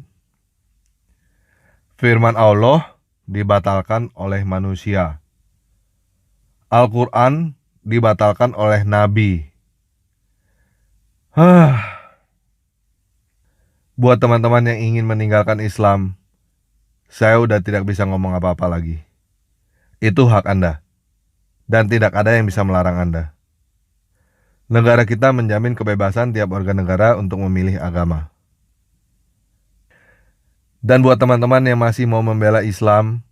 Firman Allah dibatalkan oleh manusia. Al-Quran dibatalkan oleh Nabi. Buat teman-teman yang ingin meninggalkan Islam, saya udah tidak bisa ngomong apa-apa lagi. Itu hak Anda. Dan tidak ada yang bisa melarang Anda. Negara kita menjamin kebebasan tiap warga negara untuk memilih agama. Dan buat teman-teman yang masih mau membela Islam,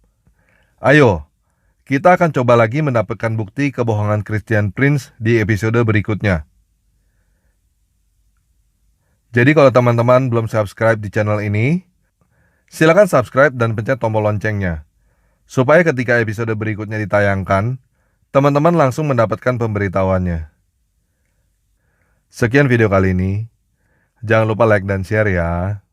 ayo, kita akan coba lagi mendapatkan bukti kebohongan Christian Prince di episode berikutnya. Jadi kalau teman-teman belum subscribe di channel ini, silakan subscribe dan pencet tombol loncengnya. Supaya ketika episode berikutnya ditayangkan, teman-teman langsung mendapatkan pemberitahuannya. Sekian video kali ini. Jangan lupa like dan share ya.